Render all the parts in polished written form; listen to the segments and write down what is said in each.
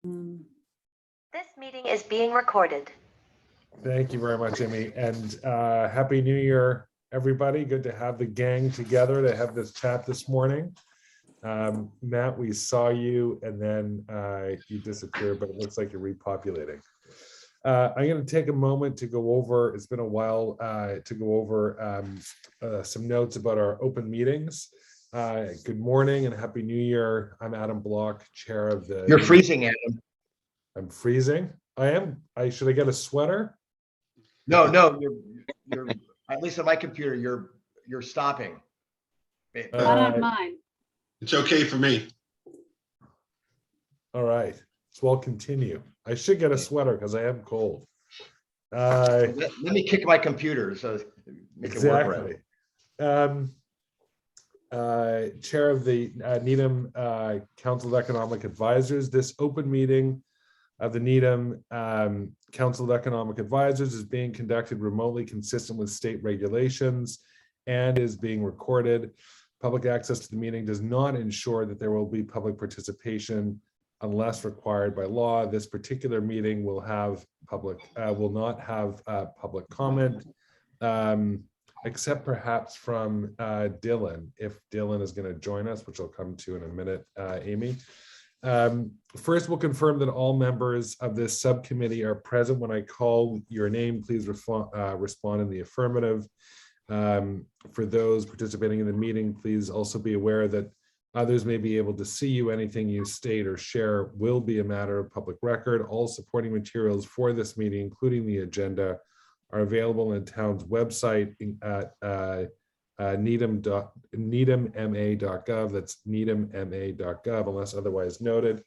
This meeting is being recorded. Thank you very much, Amy, and Happy New Year, everybody. Good to have the gang together to have this chat this morning. Matt, we saw you and then you disappeared, but it looks like you're repopulating. I'm going to take a moment to go over, it's been a while, to go over some notes about our open meetings. Good morning and Happy New Year. I'm Adam Block, chair of the... You're freezing, Adam. I'm freezing. I am. Should I get a sweater? No, you're at least on my computer, you're stopping. Not on mine. It's okay for me. All right, so I'll continue. I should get a sweater because I am cold. Let me kick my computer so make it work exactly. Chair of the Needham Council of Economic Advisors. This open meeting of the Needham Council of Economic Advisors is being conducted remotely consistent with state regulations and is being recorded. Public access to the meeting does not ensure that there will be public participation unless required by law. This particular meeting will not have public comment, except perhaps from Dylan, if Dylan is going to join us, which I'll come to in a minute, Amy. First, we'll confirm that all members of this subcommittee are present. When I call your name, please respond in the affirmative. For those participating in the meeting, please also be aware that others may be able to see you. Anything you state or share will be a matter of public record. All supporting materials for this meeting, including the agenda, are available on the town's website at needhamma.gov. That's needhamma.gov, unless otherwise noted.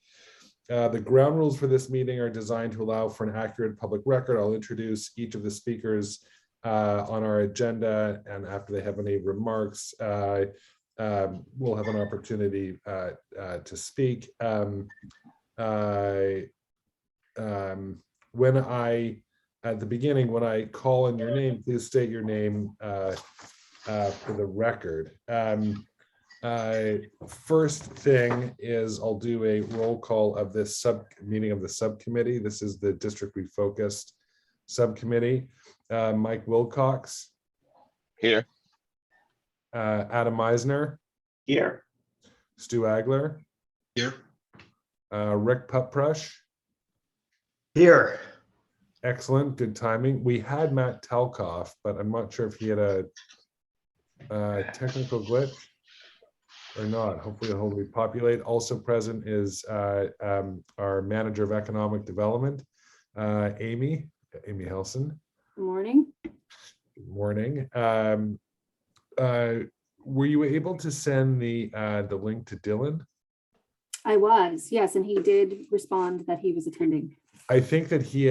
The ground rules for this meeting are designed to allow for an accurate public record. I'll introduce each of the speakers on our agenda, and after they have any remarks, we'll have an opportunity to speak. At the beginning, when I call on your name, please state your name for the record. First thing is I'll do a roll call of this meeting of the subcommittee. This is the District Refocused subcommittee. Mike Wilcox. Here. Adam Meisner. Here. Stu Agler. Here. Rick Putprush. Here. Excellent, good timing. We had Matt Talkoff, but I'm not sure if he had a technical glitch or not. Hopefully he'll repopulate. Also present is our Manager of Economic Development, Amy Helson. Good morning. Good morning. Were you able to send the link to Dylan? I was, yes, and he did respond that he was attending. I think that he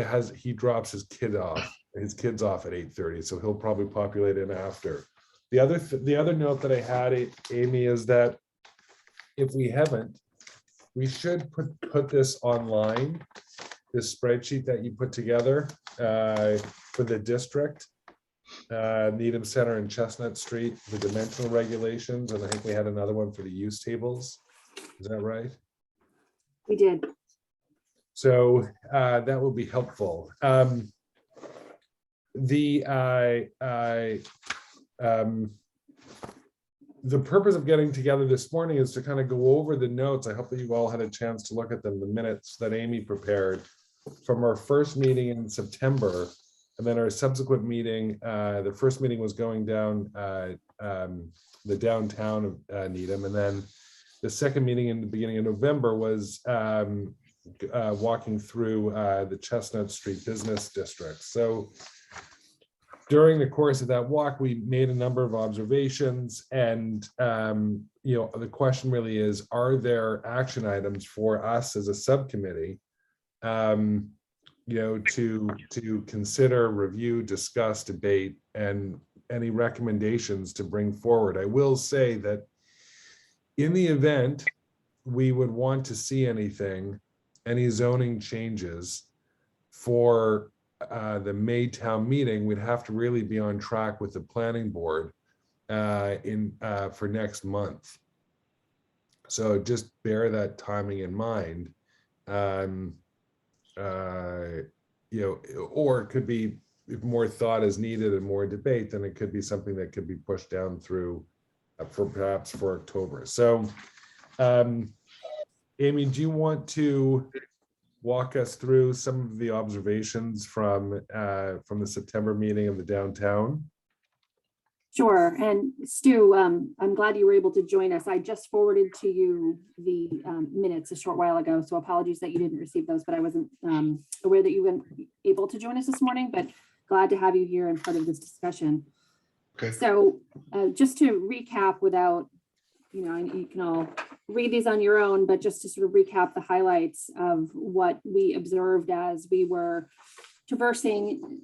drops his kids off at 8:30, so he'll probably populate in after. The other note that I had, Amy, is that if we haven't, we should put this online, this spreadsheet that you put together for the district, Needham Center and Chestnut Street, the dimensional regulations, and I think we had another one for the use tables. Is that right? We did. So that will be helpful. The purpose of getting together this morning is to kind of go over the notes. I hope that you've all had a chance to look at them, the minutes that Amy prepared from our first meeting in September, and then our subsequent meeting. The first meeting was going down the downtown of Needham, and then the second meeting in the beginning of November was walking through the Chestnut Street Business District. So during the course of that walk, we made a number of observations, and the question really is, are there action items for us as a subcommittee to consider, review, discuss, debate, and any recommendations to bring forward? I will say that in the event we would want to see any zoning changes for the May town meeting, we'd have to really be on track with the planning board for next month. So just bear that timing in mind. or it could be, if more thought is needed and more debate, then it could be something that could be pushed down through perhaps for October. So, Amy, do you want to walk us through some of the observations from the September meeting of the downtown? Sure. And Stu, I'm glad you were able to join us. I just forwarded to you the minutes a short while ago, so apologies that you didn't receive those, but I wasn't aware that you weren't able to join us this morning, but glad to have you here and part of this discussion. Okay. So just to recap without, you can all read these on your own, but just to sort of recap the highlights of what we observed as we were traversing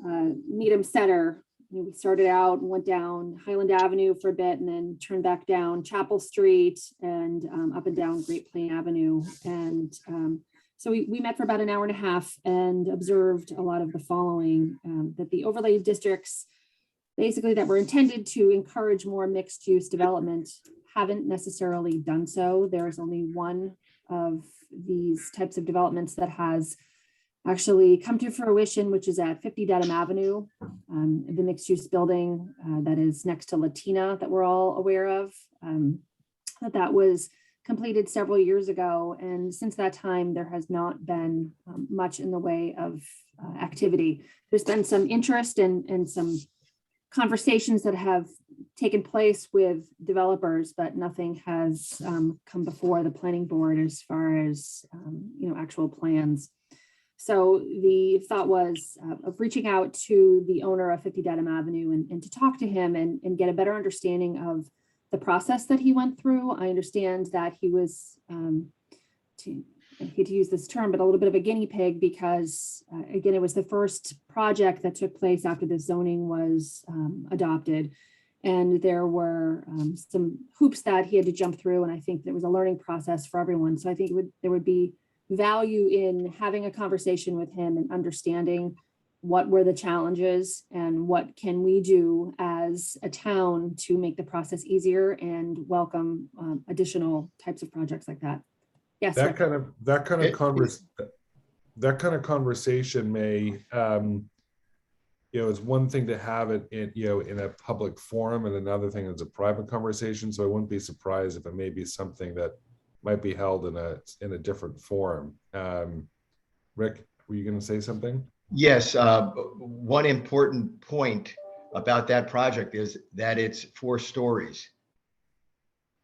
Needham Center. We started out and went down Highland Avenue for a bit and then turned back down Chapel Street and up and down Great Plain Avenue. And so we met for about an hour and a half and observed a lot of the following, that the overlay districts, basically that were intended to encourage more mixed use development, haven't necessarily done so. There's only one of these types of developments that has actually come to fruition, which is at 50 Dedham Avenue, the mixed use building that is next to Latina that we're all aware of. That was completed several years ago. And since that time, there has not been much in the way of activity. There's been some interest and some conversations that have taken place with developers, but nothing has come before the planning board as far as actual plans. So the thought was of reaching out to the owner of 50 Dedham Avenue and to talk to him and get a better understanding of the process that he went through. I understand that he was, I hate to use this term, but a little bit of a guinea pig because, again, it was the first project that took place after the zoning was adopted. And there were some hoops that he had to jump through. And I think there was a learning process for everyone. So I think there would be value in having a conversation with him and understanding what were the challenges and what can we do as a town to make the process easier and welcome additional types of projects like that. Yes. That kind of conversation may, it's one thing to have it in a public forum, and another thing is a private conversation. So I wouldn't be surprised if it may be something that might be held in a different forum. Rick, were you going to say something? Yes, one important point about that project is that it's 4 stories,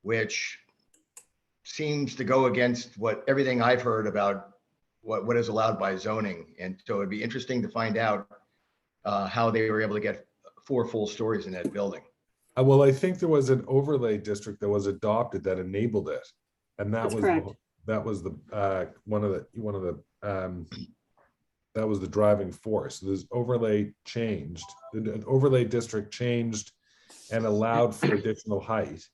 which seems to go against everything I've heard about what is allowed by zoning. And so it'd be interesting to find out how they were able to get 4 full stories in that building. Well, I think there was an overlay district that was adopted that enabled it. And that was the driving force. So this overlay changed. The overlay district changed and allowed for additional height,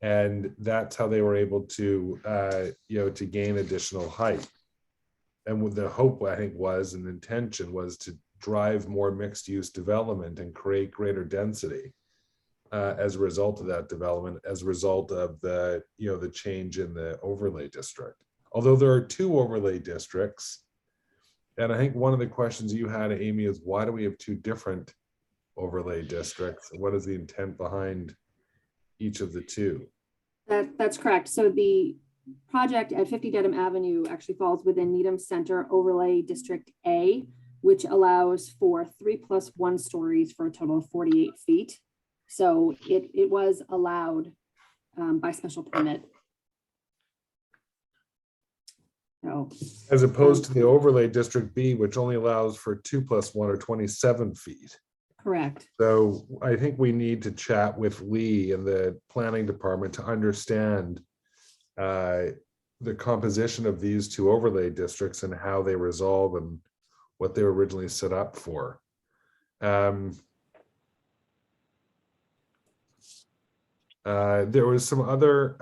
and that's how they were able to to gain additional height. And with the hope, I think, was, and the intention was to drive more mixed use development and create greater density. As a result of that development, as a result of the change in the overlay district. Although there are 2 overlay districts, and I think one of the questions you had, Amy, is why do we have 2 different overlay districts? What is the intent behind each of the 2? That's correct. So the project at 50 Dedham Avenue actually falls within Needham Center Overlay District A, which allows for 3+1 stories for a total of 48 feet. So it was allowed by special permit. So, as opposed to the overlay district B, which only allows for 2+1 or 27 feet. Correct. So I think we need to chat with Lee and the planning department to understand the composition of these 2 overlay districts and how they resolve and what they were originally set up for. There was some other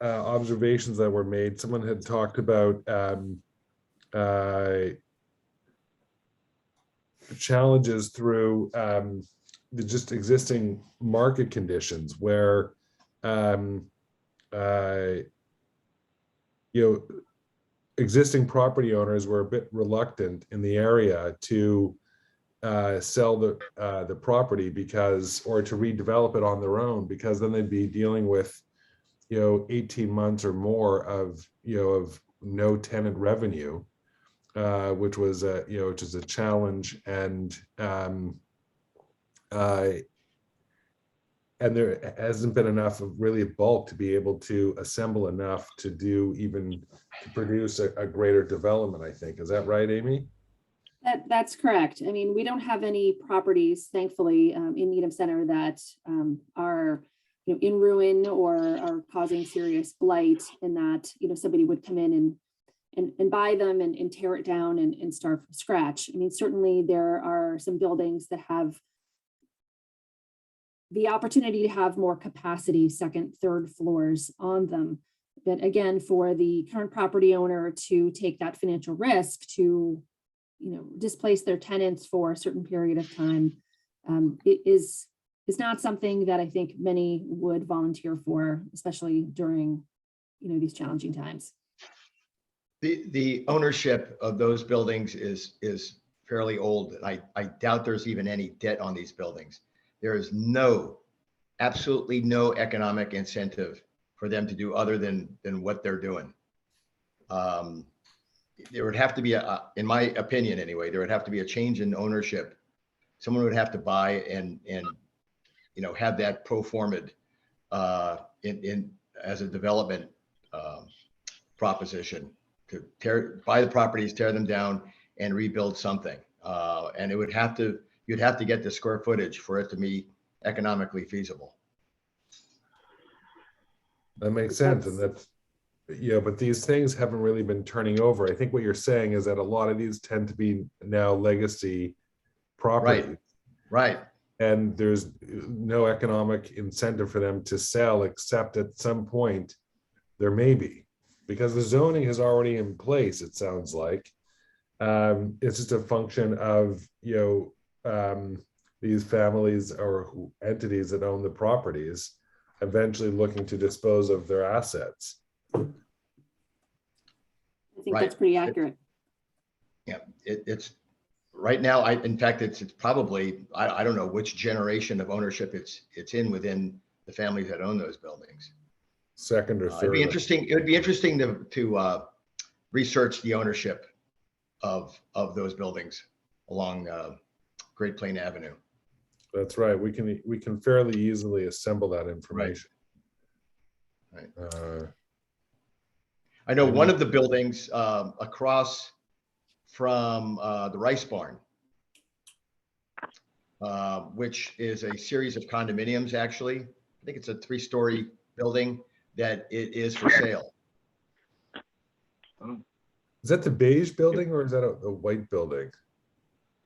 observations that were made. Someone had talked about challenges through the just existing market conditions, where um, uh, existing property owners were a bit reluctant in the area to sell the property or to redevelop it on their own, because then they'd be dealing with 18 months or more of no tenant revenue, which was a challenge, and there hasn't been enough of really bulk to be able to assemble enough to produce a greater development, I think. Is that right, Amy? That's correct. I mean, we don't have any properties, thankfully, in Needham Center that are in ruin or are causing serious blight, in that somebody would come in and buy them and tear it down and start from scratch. I mean, certainly there are some buildings that have the opportunity to have more capacity, second, third floors on them. But again, for the current property owner to take that financial risk to displace their tenants for a certain period of time, it is not something that I think many would volunteer for, especially during these challenging times. The ownership of those buildings is fairly old. I doubt there's even any debt on these buildings. There is absolutely no economic incentive for them to do other than what they're doing. There would have to be in my opinion anyway, there would have to be a change in ownership. Someone would have to buy and have that pro forma'd as a development proposition to buy the properties, tear them down, and rebuild something. And you'd have to get the square footage for it to be economically feasible. That makes sense, and that's but these things haven't really been turning over. I think what you're saying is that a lot of these tend to be now legacy property, right? And there's no economic incentive for them to sell, except at some point there may be, because the zoning is already in place, it sounds like. It's just a function of these families or entities that own the properties eventually looking to dispose of their assets. I think that's pretty accurate. It's right now. In fact, it's probably I don't know which generation of ownership it's in within the families that own those buildings. Second or third. It'd be interesting. It would be interesting to research the ownership of those buildings along Great Plain Avenue. That's right. We can fairly easily assemble that information. Right. I know one of the buildings across from the Rice Barn, which is a series of condominiums, actually. I think it's a 3-story building that it is for sale. Is that the beige building or is that a white building?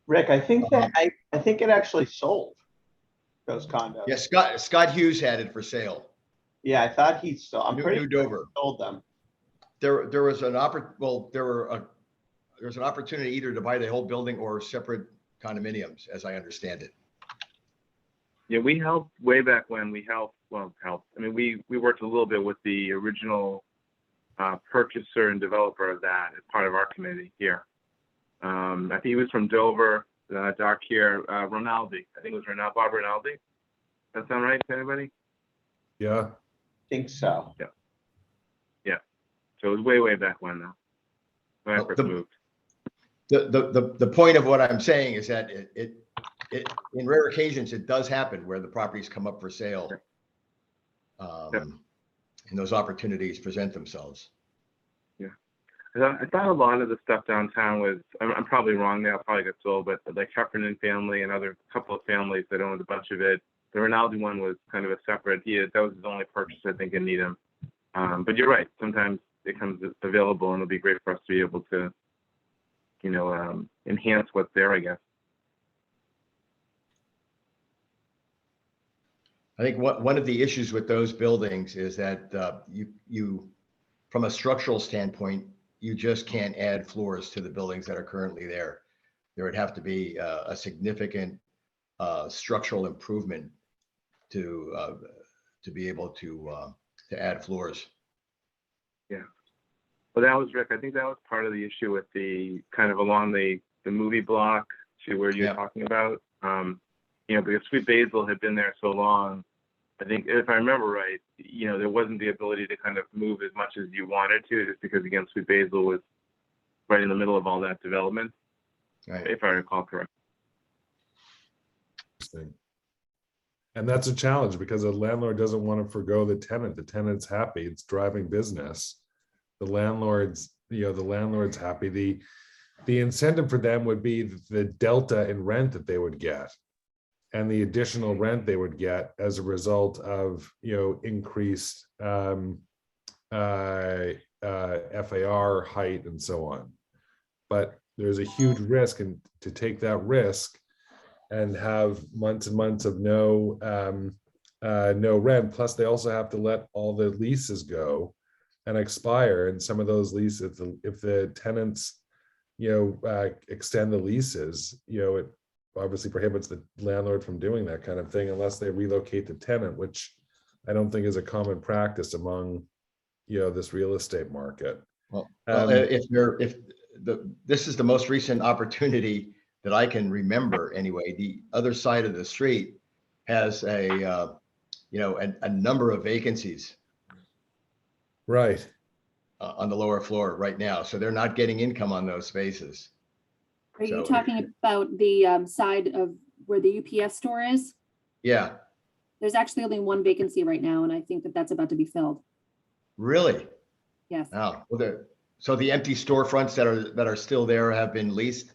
Rick, I think that I think it actually sold those condos. Yeah, Scott Hughes had it for sale. Yeah, I thought he sold. I'm pretty New sure Dover. he sold them. There was an opportunity either to buy the whole building or separate condominiums, as I understand it. Yeah, we helped way back when. We helped. I mean, we worked a little bit with the original purchaser and developer of that as part of our committee here. I think he was from Dover, doc here, Rinaldi. I think it was Bob Rinaldi. That sound right to anybody? Yeah. I think so. Yeah. So it was way back when though. When I first moved. The point of what I'm saying is that it in rare occasions it does happen where the properties come up for sale, and those opportunities present themselves. Yeah, I thought a lot of the stuff downtown was. I'm probably wrong now. Probably got sold, but like Heffernan family and other couple of families that owned a bunch of it. The Rinaldi one was kind of a separate. That was his only purchase, I think, in Needham. But you're right. Sometimes it comes available, and it'll be great for us to be able to, enhance what's there, I guess. I think one of the issues with those buildings is that you, from a structural standpoint, you just can't add floors to the buildings that are currently there. There would have to be a significant structural improvement to to be able to add floors. Well, that was, Rick, I think that was part of the issue with the kind of along the movie block to where you're Yeah. talking about. Because Sweet Basil had been there so long, I think if I remember right, there wasn't the ability to kind of move as much as you wanted to, just because again, Sweet Basil was right in the middle of all that development, Right. if I recall correctly. Interesting. And that's a challenge because a landlord doesn't want to forgo the tenant. The tenant's happy, it's driving business. The landlord's happy. The incentive for them would be the delta in rent that they would get and the additional rent they would get as a result of, increased FAR height and so on. But there's a huge risk, and to take that risk and have months and months of no rent. Plus, they also have to let all the leases go and expire. And some of those leases, if the tenants, extend the leases, it obviously prohibits the landlord from doing that kind of thing unless they relocate the tenant, which I don't think is a common practice among, this real estate market. Well, this is the most recent opportunity that I can remember anyway. The other side of the street has a number of vacancies Right. on the lower floor right now. So they're not getting income on those spaces. Are you So- talking about the side of where the UPS store is? Yeah, There's actually only one vacancy right now, and I think that that's about to be filled. really? Yes. Oh, well, so the empty storefronts that are still there have been leased?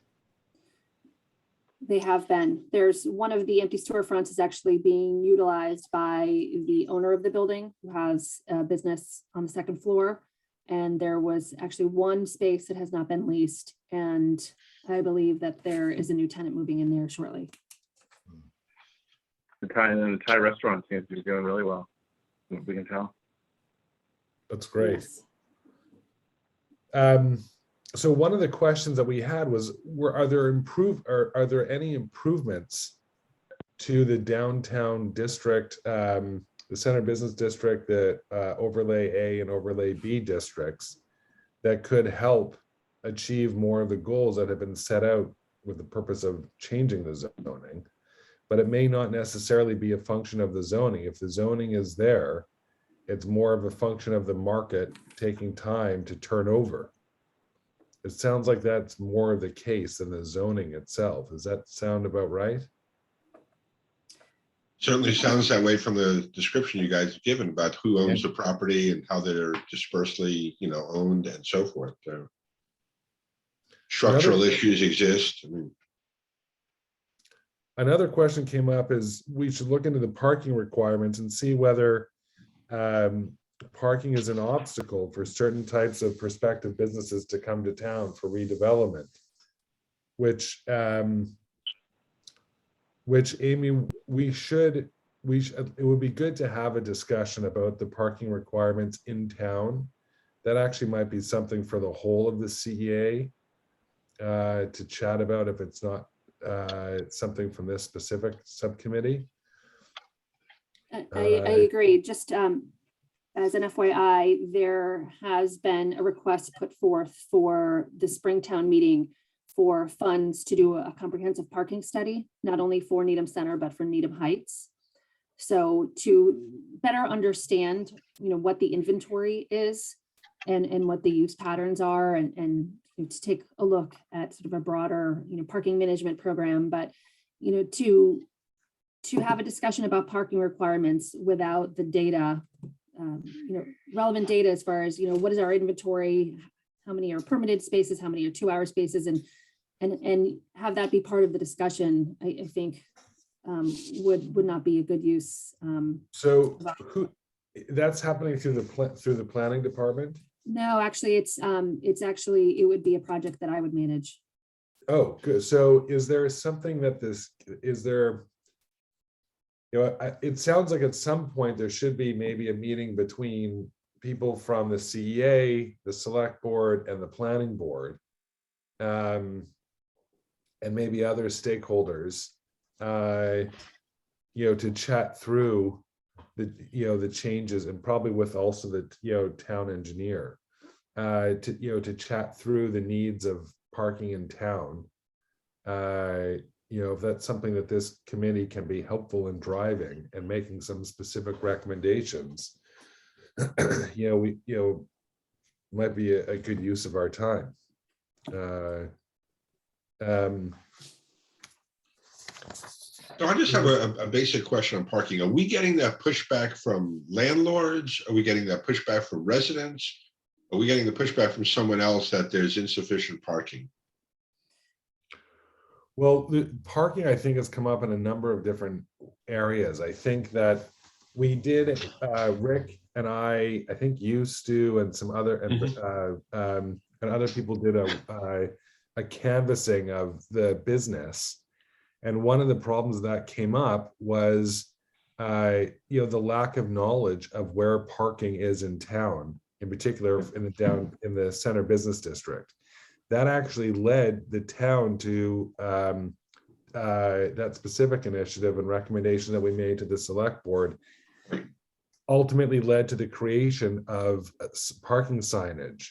They have been. There's one of the empty storefronts is actually being utilized by the owner of the building who has a business on the second floor. And there was actually one space that has not been leased. And I believe that there is a new tenant moving in there shortly. The Thai restaurant seems to be doing really well, from what we can tell. That's great. Yes. So one of the questions that we had was, are there any improvements to the downtown district, the center business district, the overlay A and overlay B districts that could help achieve more of the goals that have been set out with the purpose of changing the zoning? But it may not necessarily be a function of the zoning. If the zoning is there, it's more of a function of the market taking time to turn over. It sounds like that's more of the case than the zoning itself. Does that sound about right? Certainly sounds that way from the description you guys have given about who owns the property and how they're dispersely, owned and so forth. Structural issues exist. Another question came up is we should look into the parking requirements and see whether parking is an obstacle for certain types of prospective businesses to come to town for redevelopment, which Amy, it would be good to have a discussion about the parking requirements in town. That actually might be something for the whole of the CEA to chat about if it's not something from this specific subcommittee. I agree. Just as an FYI, there has been a request put forth for the Springtown meeting for funds to do a comprehensive parking study, not only for Needham Center, but for Needham Heights. So to better understand, what the inventory is and what the use patterns are, and to take a look at sort of a broader, parking management program, but, to have a discussion about parking requirements without the data, relevant data as far as, what is our inventory, how many are permitted spaces, how many are 2-hour spaces, and have that be part of the discussion, I think would not be a good use. So that's happening through the planning department? No, actually, it would be a project that I would manage. Oh, good. So is there something that it sounds like at some point there should be maybe a meeting between people from the CEA, the select board, and the planning board, and maybe other stakeholders, to chat through the changes, and probably with also the, town engineer, to chat through the needs of parking in town. If that's something that this committee can be helpful in driving and making some specific recommendations, might be a good use of our time. So I just have a basic question on parking. Are we getting that pushback from landlords? Are we getting that pushback from residents? Are we getting the pushback from someone else that there's insufficient parking? Well, the parking, I think, has come up in a number of different areas. I think that we did, Rick and I think you, Stu, and some other, and other people did a canvassing of the business. And one of the problems that came up was, the lack of knowledge of where parking is in town, in particular in the center business district. That actually led the town to that specific initiative and recommendation that we made to the select board, ultimately led to the creation of parking signage.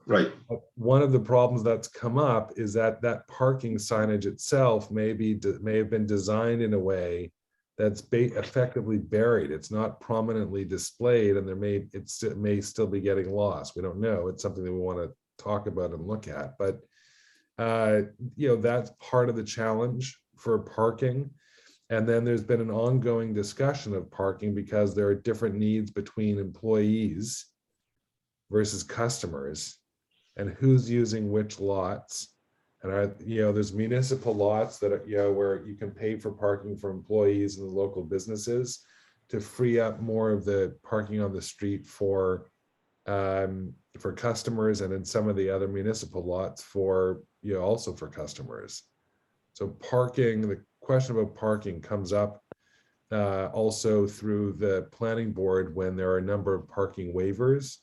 Right. One of the problems that's come up is that parking signage itself may have been designed in a way that's effectively buried. It's not prominently displayed, and it may still be getting lost. We don't know. It's something that we want to talk about and look at, but that's part of the challenge for parking. And then there's been an ongoing discussion of parking because there are different needs between employees versus customers, and who's using which lots. And there's municipal lots that are, where you can pay for parking for employees and the local businesses to free up more of the parking on the street for customers, and in some of the other municipal lots also for customers. So the question about parking comes up also through the planning board when there are a number of parking waivers.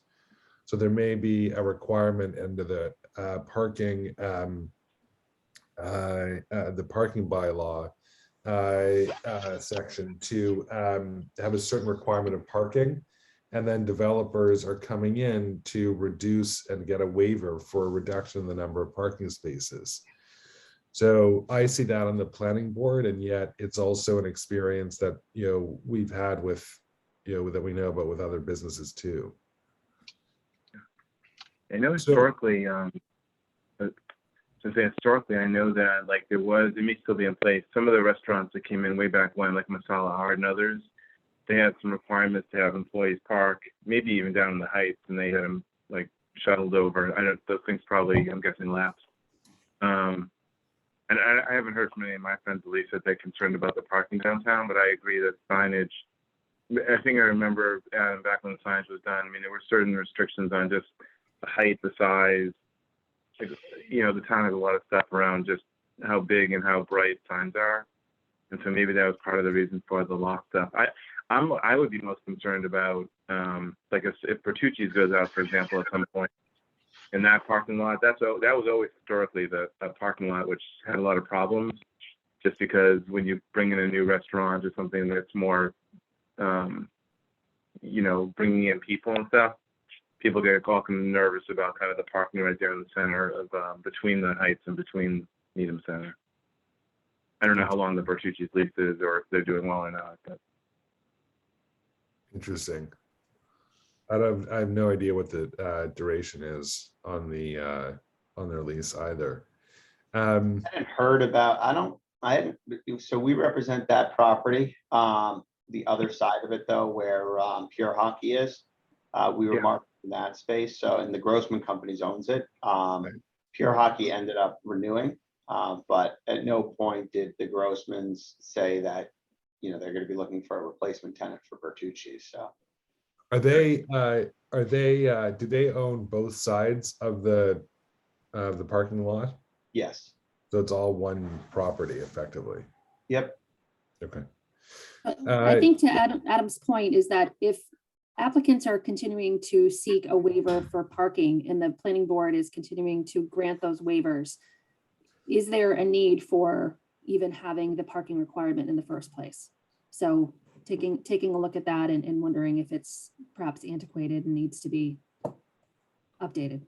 So there may be a requirement under the parking bylaw section to have a certain requirement of parking, and then developers are coming in to reduce and get a waiver for a reduction in the number of parking spaces. So I see that on the planning board, and yet it's also an experience that we've had with that we know about with other businesses too. I know historically, historically, I know that it may still be in place. Some of the restaurants that came in way back when, like Masala Art and others, they had some requirements to have employees park, maybe even down in the Heights, and they had them shuttled over. Those things probably, I'm guessing, lapsed. And I haven't heard from any of my friends, at least, that they're concerned about the parking downtown, but I agree that signage, I think I remember back when the signage was done, there were certain restrictions on just the height, the size. The town has a lot of stuff around just how big and how bright signs are. And so maybe that was part of the reason for the loft stuff. I would be most concerned about, if Bertucci's goes out, for example, at some point in that parking lot, that was always historically the parking lot which had a lot of problems, just because when you bring in a new restaurant or something that's more, bringing in people and stuff, people get all kind of nervous about kind of the parking right there in the center of between the Heights and between Needham Center. I don't know how long the Bertucci's lease is, or if they're doing well or not. But. Interesting. I have no idea what the duration is on their lease either. I hadn't heard about. So we represent that property. The other side of it, though, where Pure Hockey is, we were marked in that space. So, and the Grossman Companies owns it. Pure Hockey ended up renewing, but at no point did the Grossmans say that they're going to be looking for a replacement tenant for Bertucci. So, do they own both sides of the parking lot? Yes. So it's all one property effectively. Yep. Okay. I think to Adam's point is that if applicants are continuing to seek a waiver for parking and the planning board is continuing to grant those waivers, is there a need for even having the parking requirement in the first place? So taking a look at that and wondering if it's perhaps antiquated and needs to be updated.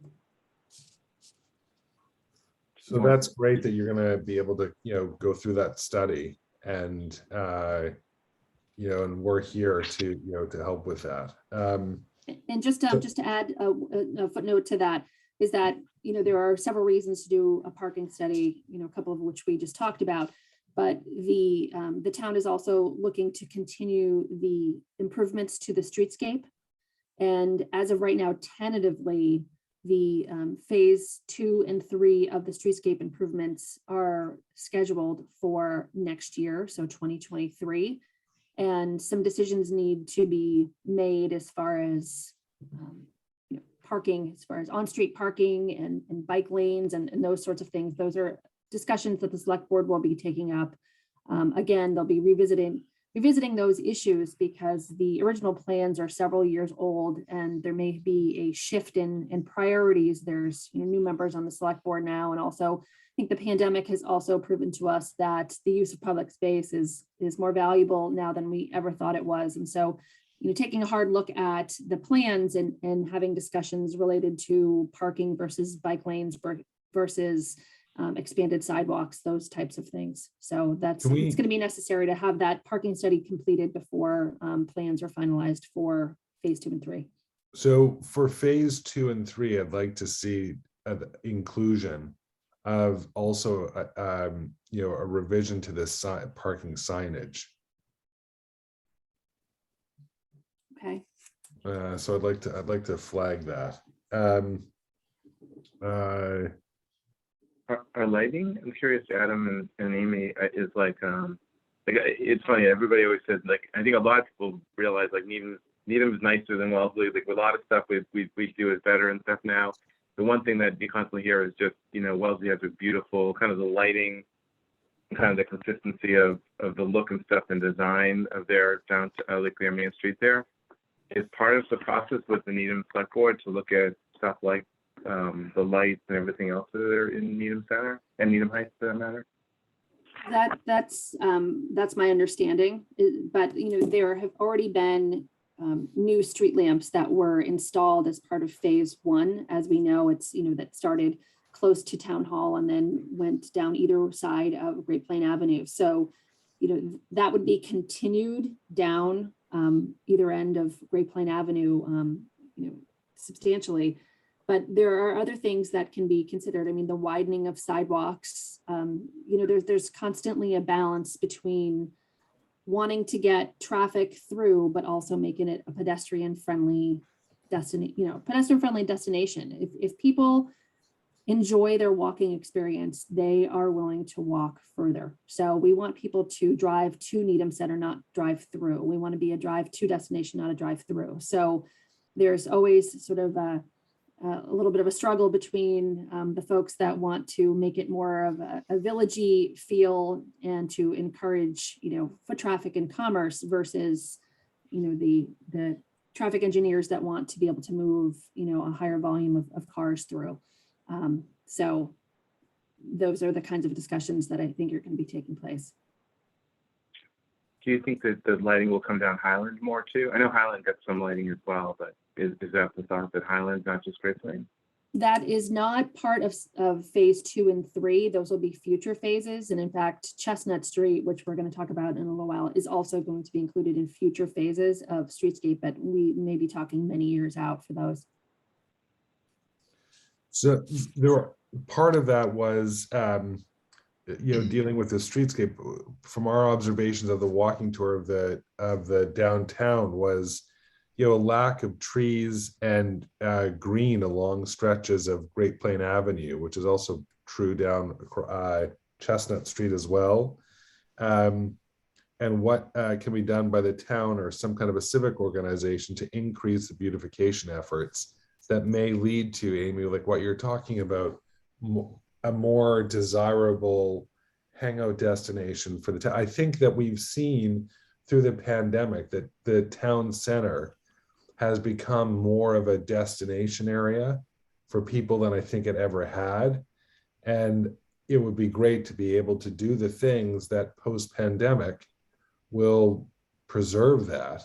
So that's great that you're gonna be able to, go through that study and, and we're here to, to help with that. And just to add a footnote to that is that, there are several reasons to do a parking study, a couple of which we just talked about. But the town is also looking to continue the improvements to the streetscape. And as of right now, tentatively, the phase 2 and 3 of the streetscape improvements are scheduled for next year, so 2023. And some decisions need to be made as far as parking, as far as on-street parking and bike lanes and those sorts of things. Those are discussions that the select board will be taking up. Again, they'll be revisiting those issues because the original plans are several years old and there may be a shift in priorities. There's new members on the select board now, and also I think the pandemic has also proven to us that the use of public space is more valuable now than we ever thought it was. And so, taking a hard look at the plans and having discussions related to parking versus bike lanes versus expanded sidewalks, those types of things. So it's going to be necessary to have that parking study completed before plans are finalized for phase 2 and 3. So for phase 2 and 3, I'd like to see an inclusion of also, a revision to this parking signage. Okay. So I'd like to flag that. Our lighting, I'm curious, Adam and Amy, is like it's funny. Everybody always says, like, I think a lot of people realize, like, Needham is nicer than Wellesley. Like, a lot of stuff we do is better and stuff now. The one thing that you constantly hear is just, Wellesley has a beautiful kind of the lighting, kind of the consistency of the look and stuff and design of their down to like their main street there. Is part of the process with the Needham Select Board to look at stuff like the lights and everything else that are in Needham Center and Needham Heights, for that matter. That's my understanding, but there have already been new street lamps that were installed as part of phase 1. As we know, it's that started close to Town Hall and then went down either side of Great Plain Avenue. So that would be continued down either end of Great Plain Avenue substantially. But there are other things that can be considered. I mean, the widening of sidewalks, there's constantly a balance between wanting to get traffic through, but also making it a pedestrian-friendly destination. If people enjoy their walking experience, they are willing to walk further. So we want people to drive to Needham Center, not drive through. We want to be a drive to destination, not a drive through. So there's always sort of a little bit of a struggle between the folks that want to make it more of a villagey feel and to encourage, foot traffic and commerce versus, the traffic engineers that want to be able to move, a higher volume of cars through. So those are the kinds of discussions that I think are going to be taking place. Do you think that the lighting will come down Highland more too? I know Highland got some lighting as well, but is that the thought that Highland's not just Great Plain? That is not part of phase 2 and 3. Those will be future phases. And in fact, Chestnut Street, which we're going to talk about in a little while, is also going to be included in future phases of streetscape, but we may be talking many years out for those. So part of that was, dealing with the streetscape. From our observations of the walking tour of the downtown was, a lack of trees and green along stretches of Great Plain Avenue, which is also true down Chestnut Street as well. And what can be done by the town or some kind of a civic organization to increase the beautification efforts that may lead to, Amy, like what you're talking about, a more desirable hangout destination for the town. I think that we've seen through the pandemic that the town center has become more of a destination area for people than I think it ever had. And it would be great to be able to do the things that post-pandemic will preserve that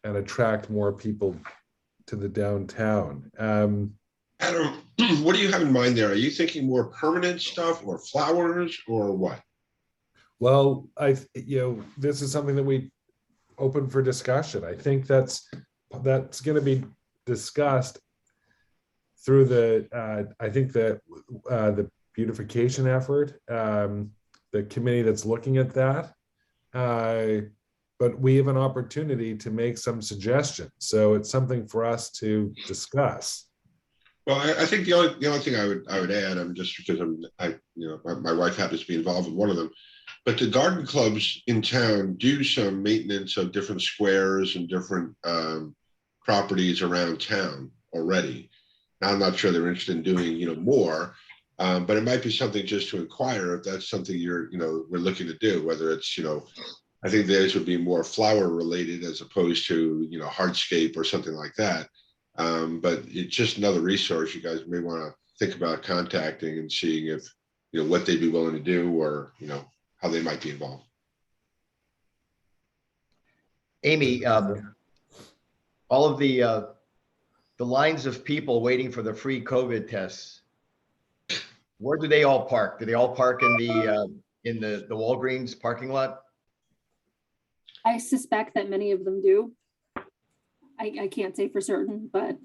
and attract more people to the downtown. Adam, what do you have in mind there? Are you thinking more permanent stuff or flowers or what? Well, this is something that we open for discussion. I think that's going to be discussed through the beautification effort, the committee that's looking at that. But we have an opportunity to make some suggestions. So it's something for us to discuss. Well, I think the only thing I would add, just because my wife happens to be involved with one of them, but the garden clubs in town do some maintenance of different squares and different properties around town already. Now, I'm not sure they're interested in doing more, but it might be something just to inquire if that's something we're looking to do. Whether it's I think theirs would be more flower related as opposed to hardscape or something like that. But it's just another resource you guys may want to think about contacting and seeing if what they'd be willing to do or how they might be involved. Amy, all of the lines of people waiting for the free COVID tests, where do they all park? Do they all park in the Walgreens parking lot? I suspect that many of them do. I can't say for certain, but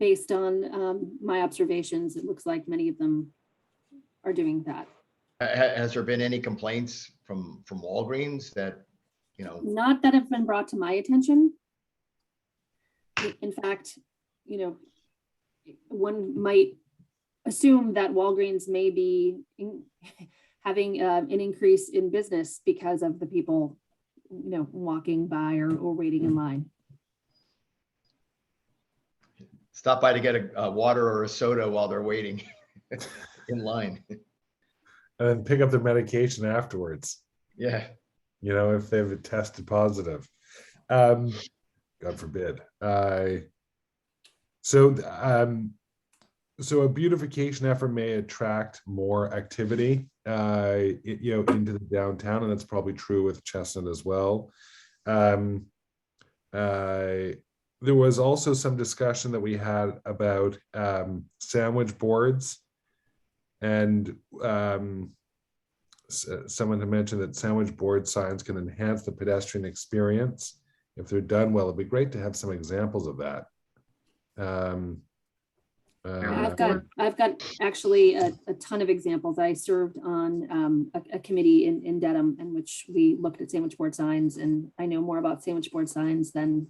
based on my observations, it looks like many of them are doing that. Has there been any complaints from Walgreens that, Not that have been brought to my attention. In fact, one might assume that Walgreens may be having an increase in business because of the people, walking by or waiting in line. stop by to get a water or a soda while they're waiting in line? And then pick up their medication afterwards, Yeah. if they've tested positive. God forbid. So a beautification effort may attract more activity, into the downtown, and that's probably true with Chestnut as well. There was also some discussion that we had about sandwich boards, and someone had mentioned that sandwich board signs can enhance the pedestrian experience if they're done well. It'd be great to have some examples of that. I've got actually a ton of examples. I served on a committee in Dedham in which we looked at sandwich board signs, and I know more about sandwich board signs than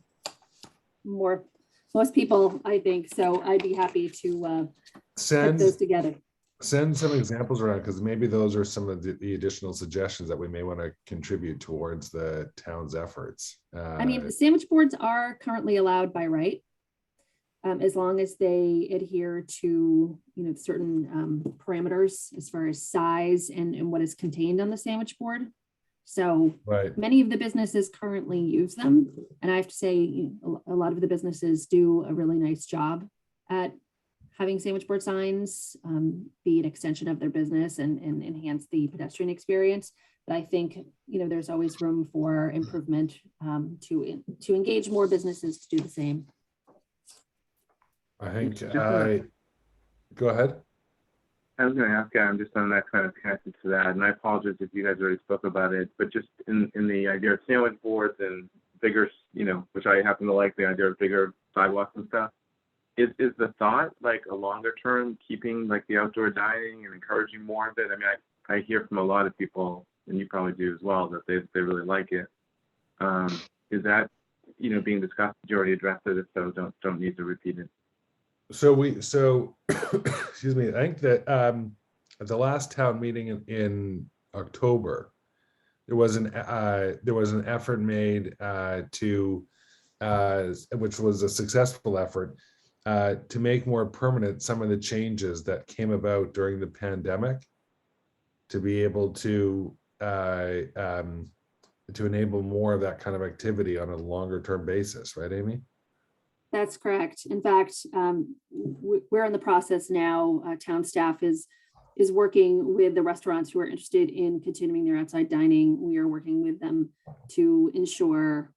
most people, I think. So I'd be happy to put those together. Send some examples around, because maybe those are some of the additional suggestions that we may want to contribute towards the town's efforts. I mean, the sandwich boards are currently allowed by right, as long as they adhere to certain parameters as far as size and what is contained on the sandwich board. So right. Many of the businesses currently use them, and I have to say a lot of the businesses do a really nice job at having sandwich board signs be an extension of their business and enhance the pedestrian experience. But I think there's always room for improvement to engage more businesses to do the same. I think go ahead. I was going to ask Adam just on that kind of connected to that, and I apologize if you guys already spoke about it, but just in the idea of sandwich boards and bigger, which I happen to like the idea of bigger sidewalks and stuff. Is the thought like a longer term keeping like the outdoor dining and encouraging more of it? I mean, I hear from a lot of people, and you probably do as well, that they really like it. Is that being discussed? Did you already address it? If so, don't need to repeat it. So excuse me. I think that at the last town meeting in October, there was an effort made to, which was a successful effort, to make more permanent some of the changes that came about during the pandemic, to be able to enable more of that kind of activity on a longer term basis, right, Amy? That's correct. In fact, we're in the process now. Town staff is is working with the restaurants who are interested in continuing their outside dining. We are working with them to ensure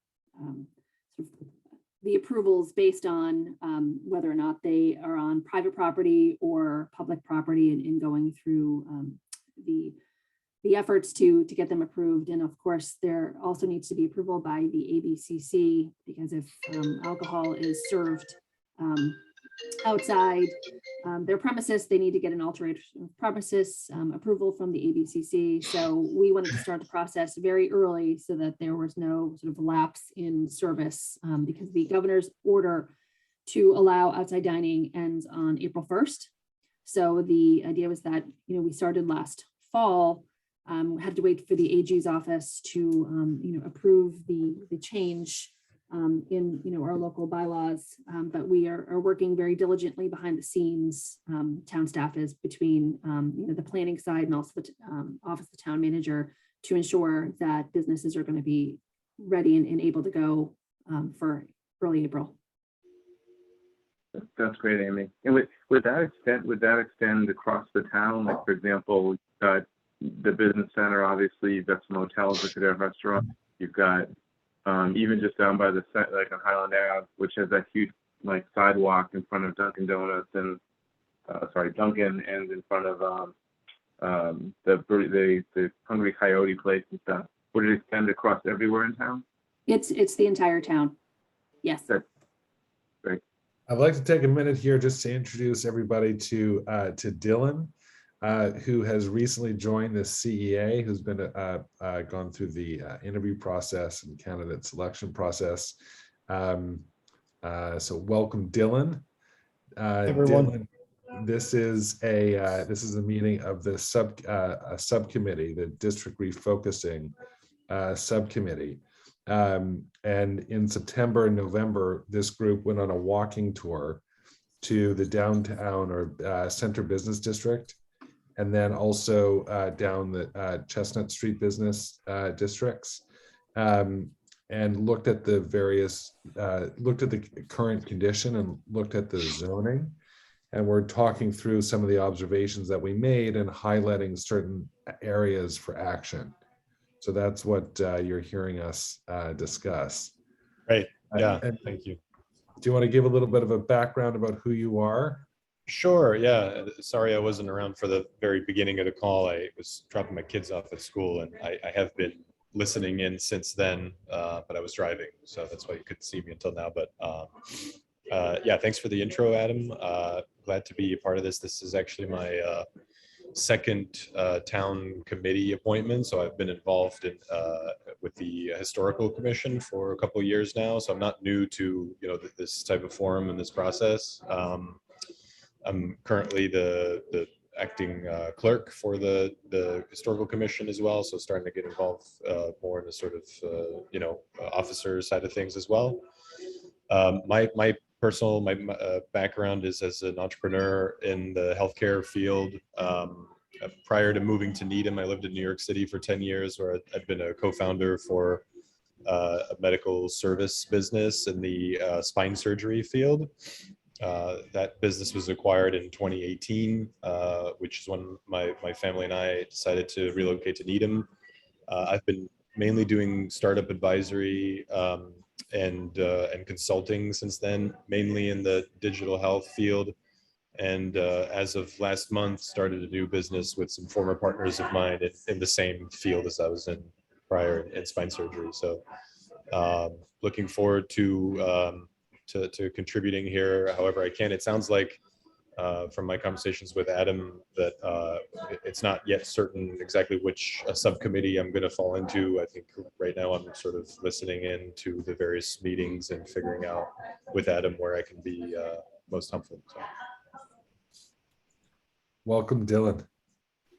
sort of the approvals based on whether or not they are on private property or public property, and going through the efforts to get them approved. And of course, there also needs to be approval by the ABCC, because if alcohol is served outside their premises, they need to get an alteration of premises approval from the ABCC. So we wanted to start the process very early so that there was no sort of lapse in service, because the governor's order to allow outside dining ends on April 1st. So the idea was that, we started last fall, had to wait for the AG's office to, approve the change in our local bylaws, but we are working very diligently behind the scenes. Town staff is between the planning side and also the office of the town manager, to ensure that businesses are going to be ready and able to go for early April. That's great, Amy. And would that extend across the town? Like, for example, the business center, obviously, you've got some hotels, look at their restaurant, you've got even just down by the set, like on Highland Ave, which has that huge sidewalk in front of Dunkin' Donuts and Dunkin', and in front of the Hungry Coyote place and stuff. Would it extend across everywhere in town? It's the entire town. Yes. That's great. I'd like to take a minute here just to introduce everybody to Dylan, who has recently joined the CEA, who's been gone through the interview process and candidate selection process. So welcome, Dylan. Everyone. Dylan, this is a meeting of the subcommittee, the district refocusing subcommittee. And in September and November, this group went on a walking tour to the downtown or center business district, and then also down the Chestnut Street business districts, and looked at the current condition and looked at the zoning. And we're talking through some of the observations that we made and highlighting certain areas for action. So that's what you're hearing us discuss. Great. Yeah, And thank you. do you want to give a little bit of a background about who you are? Sure. Yeah. Sorry, I wasn't around for the very beginning of the call. I was dropping my kids off at school, and I have been listening in since then, but I was driving, so that's why you couldn't see me until now. But yeah, thanks for the intro, Adam. Glad to be a part of this. This is actually my second town committee appointment, so I've been involved in with the historical commission for a couple of years now. So I'm not new to this type of forum and this process. I'm currently the acting clerk for the historical commission as well, so starting to get involved more in the sort of officer side of things as well. My personal background is as an entrepreneur in the healthcare field. Prior to moving to Needham, I lived in New York City for 10 years, where I'd been a co-founder for a medical service business in the spine surgery field. That business was acquired in 2018, which is when my family and I decided to relocate to Needham. I've been mainly doing startup advisory and consulting since then, mainly in the digital health field. And as of last month, started a new business with some former partners of mine in the same field as I was in prior in spine surgery. So looking forward to contributing here however I can. It sounds like from my conversations with Adam that it's not yet certain exactly which subcommittee I'm going to fall into. I think right now I'm sort of listening in to the various meetings and figuring out with Adam where I can be most helpful. So. Welcome, Dylan.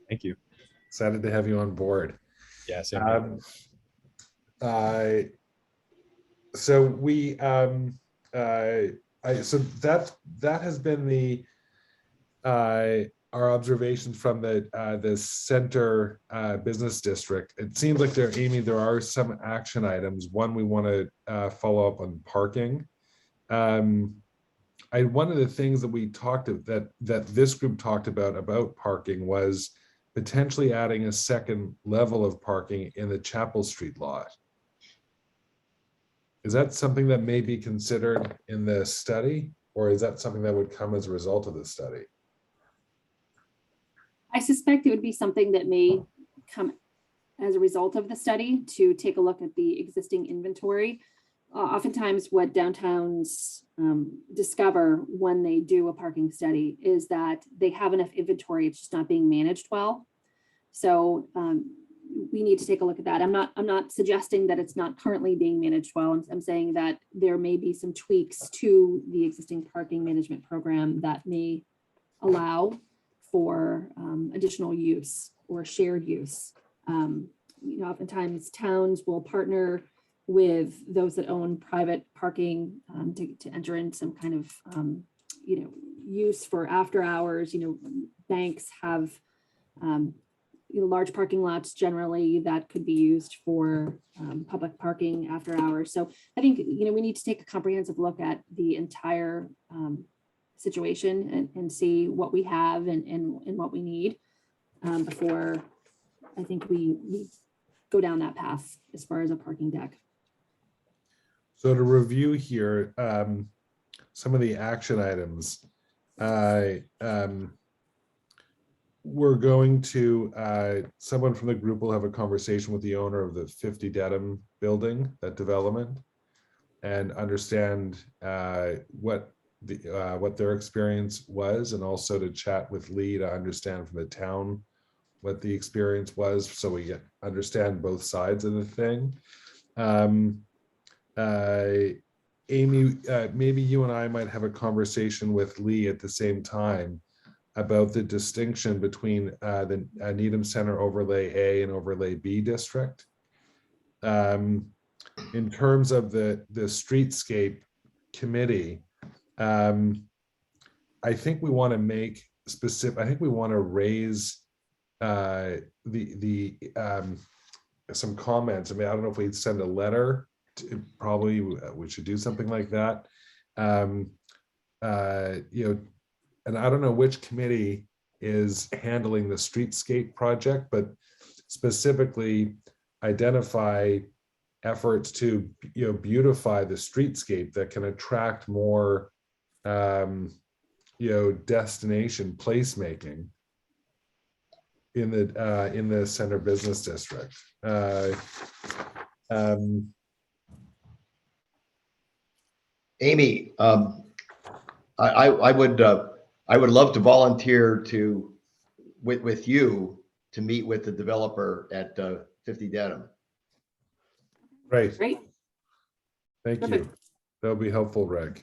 Thank you. Excited to have you on board. Yeah, same here. So we so that has been our observations from the center business district. It seems like Amy, there are some action items. One, we want to follow up on parking. one of the things that we talked of that this group talked about parking was potentially adding a second level of parking in the Chapel Street lot. Is that something that may be considered in the study, or is that something that would come as a result of the study? I suspect it would be something that may come as a result of the study to take a look at the existing inventory. Oftentimes what downtowns discover when they do a parking study is that they have enough inventory, it's just not being managed well. So we need to take a look at that. I'm not suggesting that it's not currently being managed well. I'm saying that there may be some tweaks to the existing parking management program that may allow for additional use or shared use. Oftentimes towns will partner with those that own private parking to enter in some kind of use for after hours. Banks have large parking lots generally that could be used for public parking after hours. So I think we need to take a comprehensive look at the entire situation and see what we have and what we need before I think we go down that path as far as a parking deck. So to review here, some of the action items, we're going to, someone from the group will have a conversation with the owner of the 50 Dedham building, that development, and understand what their experience was, and also to chat with Lee to understand from the town what the experience was, so we understand both sides of the thing. Amy, maybe you and I might have a conversation with Lee at the same time about the distinction between the Needham Center Overlay A and Overlay B district. In terms of the streetscape committee, I think we want to make specific, I think we want to raise some comments. I mean, I don't know if we'd send a letter. Probably we should do something like that. And I don't know which committee is handling the streetscape project, but specifically identify efforts to beautify the streetscape that can attract more destination placemaking in the center business district. Amy, I would love to volunteer with you to meet with the developer at 50 Dedham. Right. Great. Thank Perfect. you. That'll be helpful, Reg.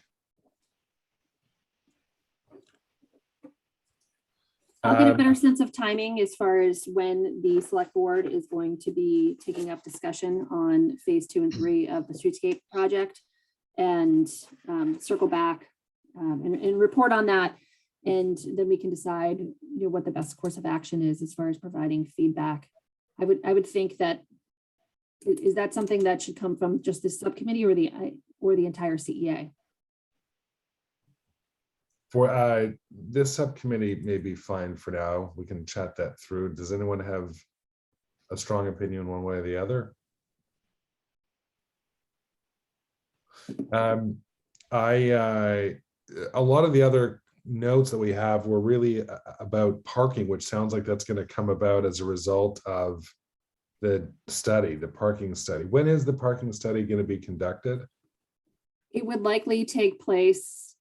I'll get a better sense of timing as far as when the select board is going to be taking up discussion on phase 2 and 3 of the streetscape project, and circle back and report on that. And then we can decide what the best course of action is as far as providing feedback. I would think that, is that something that should come from just this subcommittee or the entire CEA? For this subcommittee may be fine for now. We can chat that through. Does anyone have a strong opinion one way or the other? A lot of the other notes that we have were really about parking, which sounds like that's going to come about as a result of the study, the parking study. When is the parking study going to be conducted? It would likely take place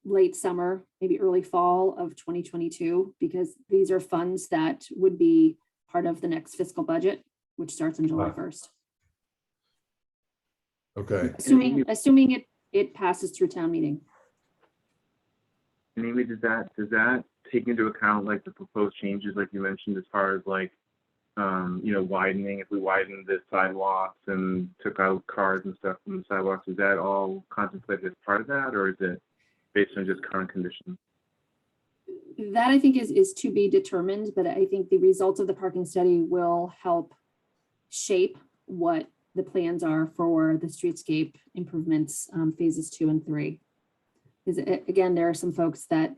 late summer, maybe early fall of 2022, because these are funds that would be part of the next fiscal budget, which starts on July 1st. Okay. Assuming it passes through town meeting. Maybe does that take into account like the proposed changes, like you mentioned, as far as like widening? If we widened the sidewalks and took out cars and stuff from the sidewalks, is that all contemplated as part of that, or is it based on just current conditions? That I think is to be determined, but I think the results of the parking study will help shape what the plans are for the streetscape improvements, phases 2 and 3. Because again, there are some folks that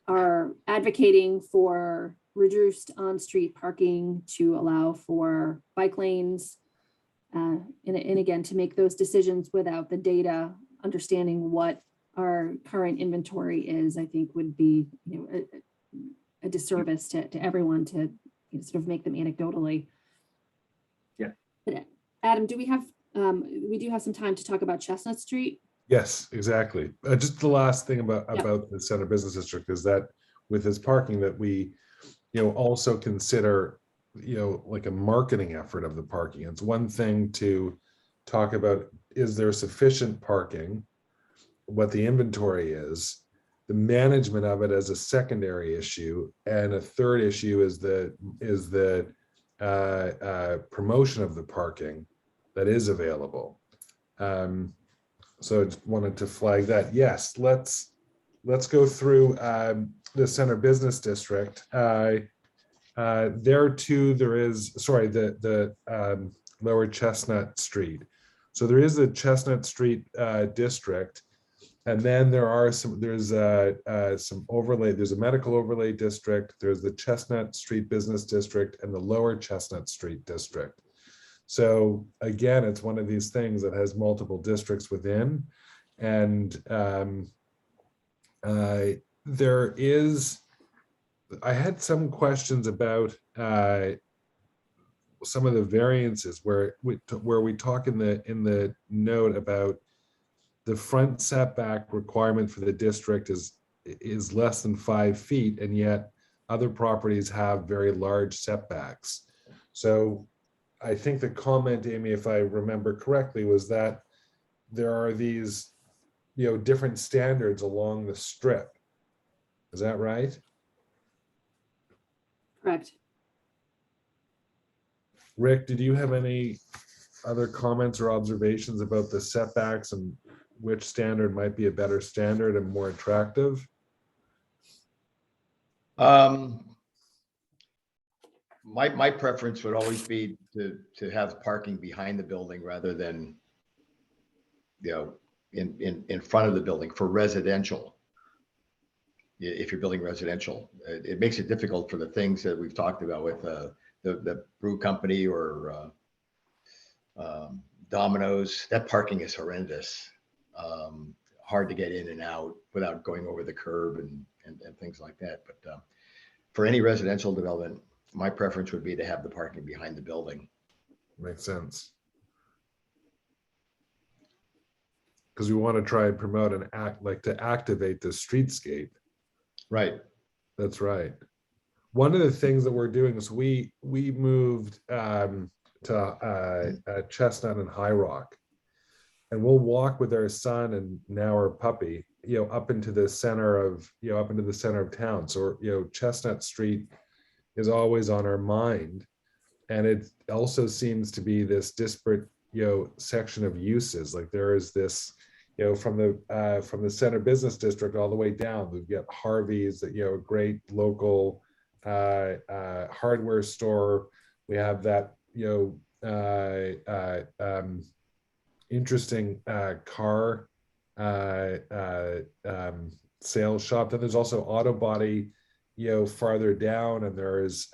are advocating for reduced on-street parking to allow for bike lanes. And again, to make those decisions without the data, understanding what our current inventory is, I think would be, a disservice to everyone to sort of make them anecdotally. Yeah. But Adam, do we have, we do have some time to talk about Chestnut Street? Yes, exactly. Just the last thing about Yeah. the center business district is that with this parking that we, also consider, like a marketing effort of the parking. It's one thing to talk about, is there sufficient parking, what the inventory is, the management of it as a secondary issue, and a third issue is the promotion of the parking that is available. So I just wanted to flag that. Yes, let's go through the center business district. There too, there is, sorry, the Lower Chestnut Street. So there is a Chestnut Street district, and then there's some overlay. There's a medical overlay district. There's the Chestnut Street Business District and the Lower Chestnut Street District. So again, it's one of these things that has multiple districts within, and I had some questions about some of the variances where we talk in the note about the front setback requirement for the district is less than 5 feet, and yet other properties have very large setbacks. So I think the comment, Amy, if I remember correctly, was that there are these, different standards along the strip. Is that right? Correct. Rick, did you have any other comments or observations about the setbacks and which standard might be a better standard and more attractive? My preference would always be to have parking behind the building rather than, in front of the building for residential. If you're building residential, it makes it difficult for the things that we've talked about with the brew company or Domino's. That parking is horrendous. Hard to get in and out without going over the curb and things like that. But for any residential development, my preference would be to have the parking behind the building. Makes sense. Because we want to try and promote an to activate the streetscape. Right. That's right. One of the things that we're doing is we moved to Chestnut and High Rock, and we'll walk with our son and now our puppy, up into the center of town. So, Chestnut Street is always on our mind, and it also seems to be this disparate, section of uses. Like there is this, from the center business district all the way down, we've got Harvey's, a great local hardware store. We have that, interesting car sales shop. Then there's also auto body, farther down, and there's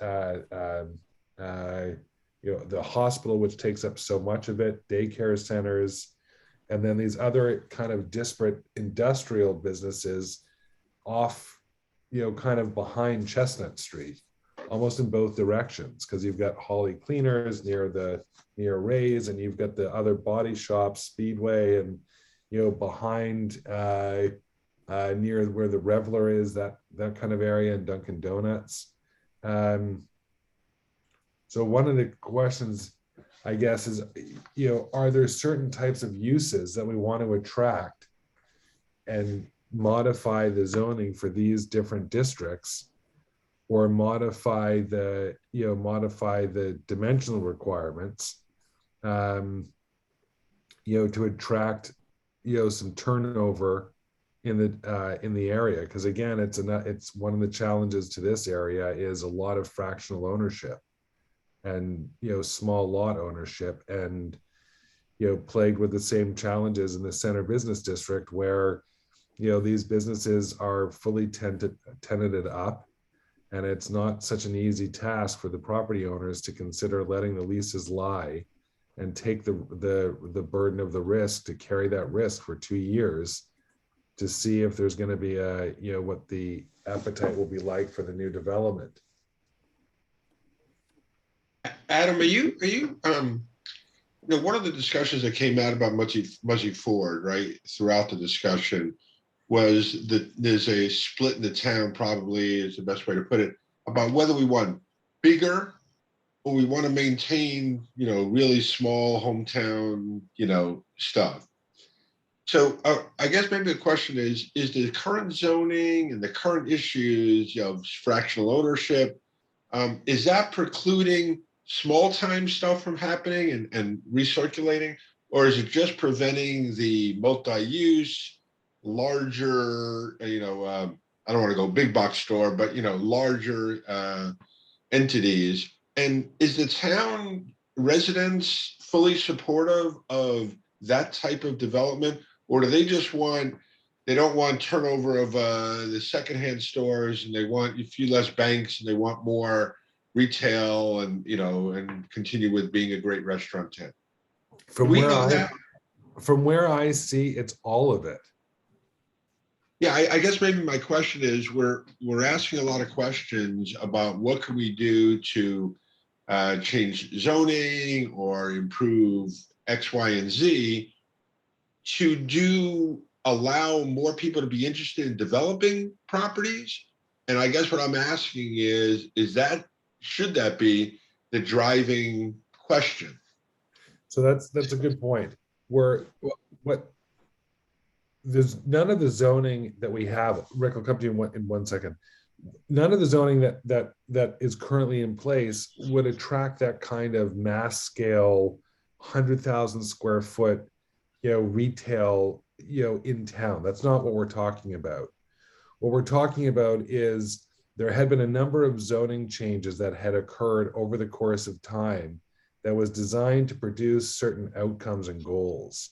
the hospital, which takes up so much of it, daycare centers, and then these other kind of disparate industrial businesses off, kind of behind Chestnut Street, almost in both directions, because you've got Holly Cleaners near Ray's, and you've got the other body shops, Speedway, and behind near where the Reveler is, that kind of area, and Dunkin' Donuts. So one of the questions, I guess, is, are there certain types of uses that we want to attract and modify the zoning for these different districts, or modify the dimensional requirements, to attract, some turnover in the area? Because again, it's one of the challenges to this area is a lot of fractional ownership and small lot ownership, and plagued with the same challenges in the center business district, where these businesses are fully tenanted up. And it's not such an easy task for the property owners to consider letting the leases lie and take the burden of the risk, to carry that risk for 2 years to see if there's going to be what the appetite will be like for the new development. Adam, one of the discussions that came out about Muzzy Ford, right, throughout the discussion was that there's a split in the town, probably is the best way to put it, about whether we want bigger or we want to maintain, really small hometown, stuff. So I guess maybe the question is the current zoning and the current issues of fractional ownership, is that precluding small time stuff from happening and recirculating, or is it just preventing the multi-use, larger, I don't want to go big box store, but, larger entities? And is the town residents fully supportive of that type of development? Or do they just they don't want turnover of the secondhand stores, and they want a few less banks, and they want more retail and, and continue with being a great restaurant town? From where I see, it's all of it. Yeah, I guess maybe my question is, we're asking a lot of questions about what can we do to change zoning or improve X, Y, and Z to allow more people to be interested in developing properties. And I guess what I'm asking is should that be the driving question? So that's a good point. There's none of the zoning that we have. Rick, I'll come to you in one second. None of the zoning that is currently in place would attract that kind of mass scale, 100,000 square foot, retail, in town. That's not what we're talking about. What we're talking about is there had been a number of zoning changes that had occurred over the course of time that was designed to produce certain outcomes and goals.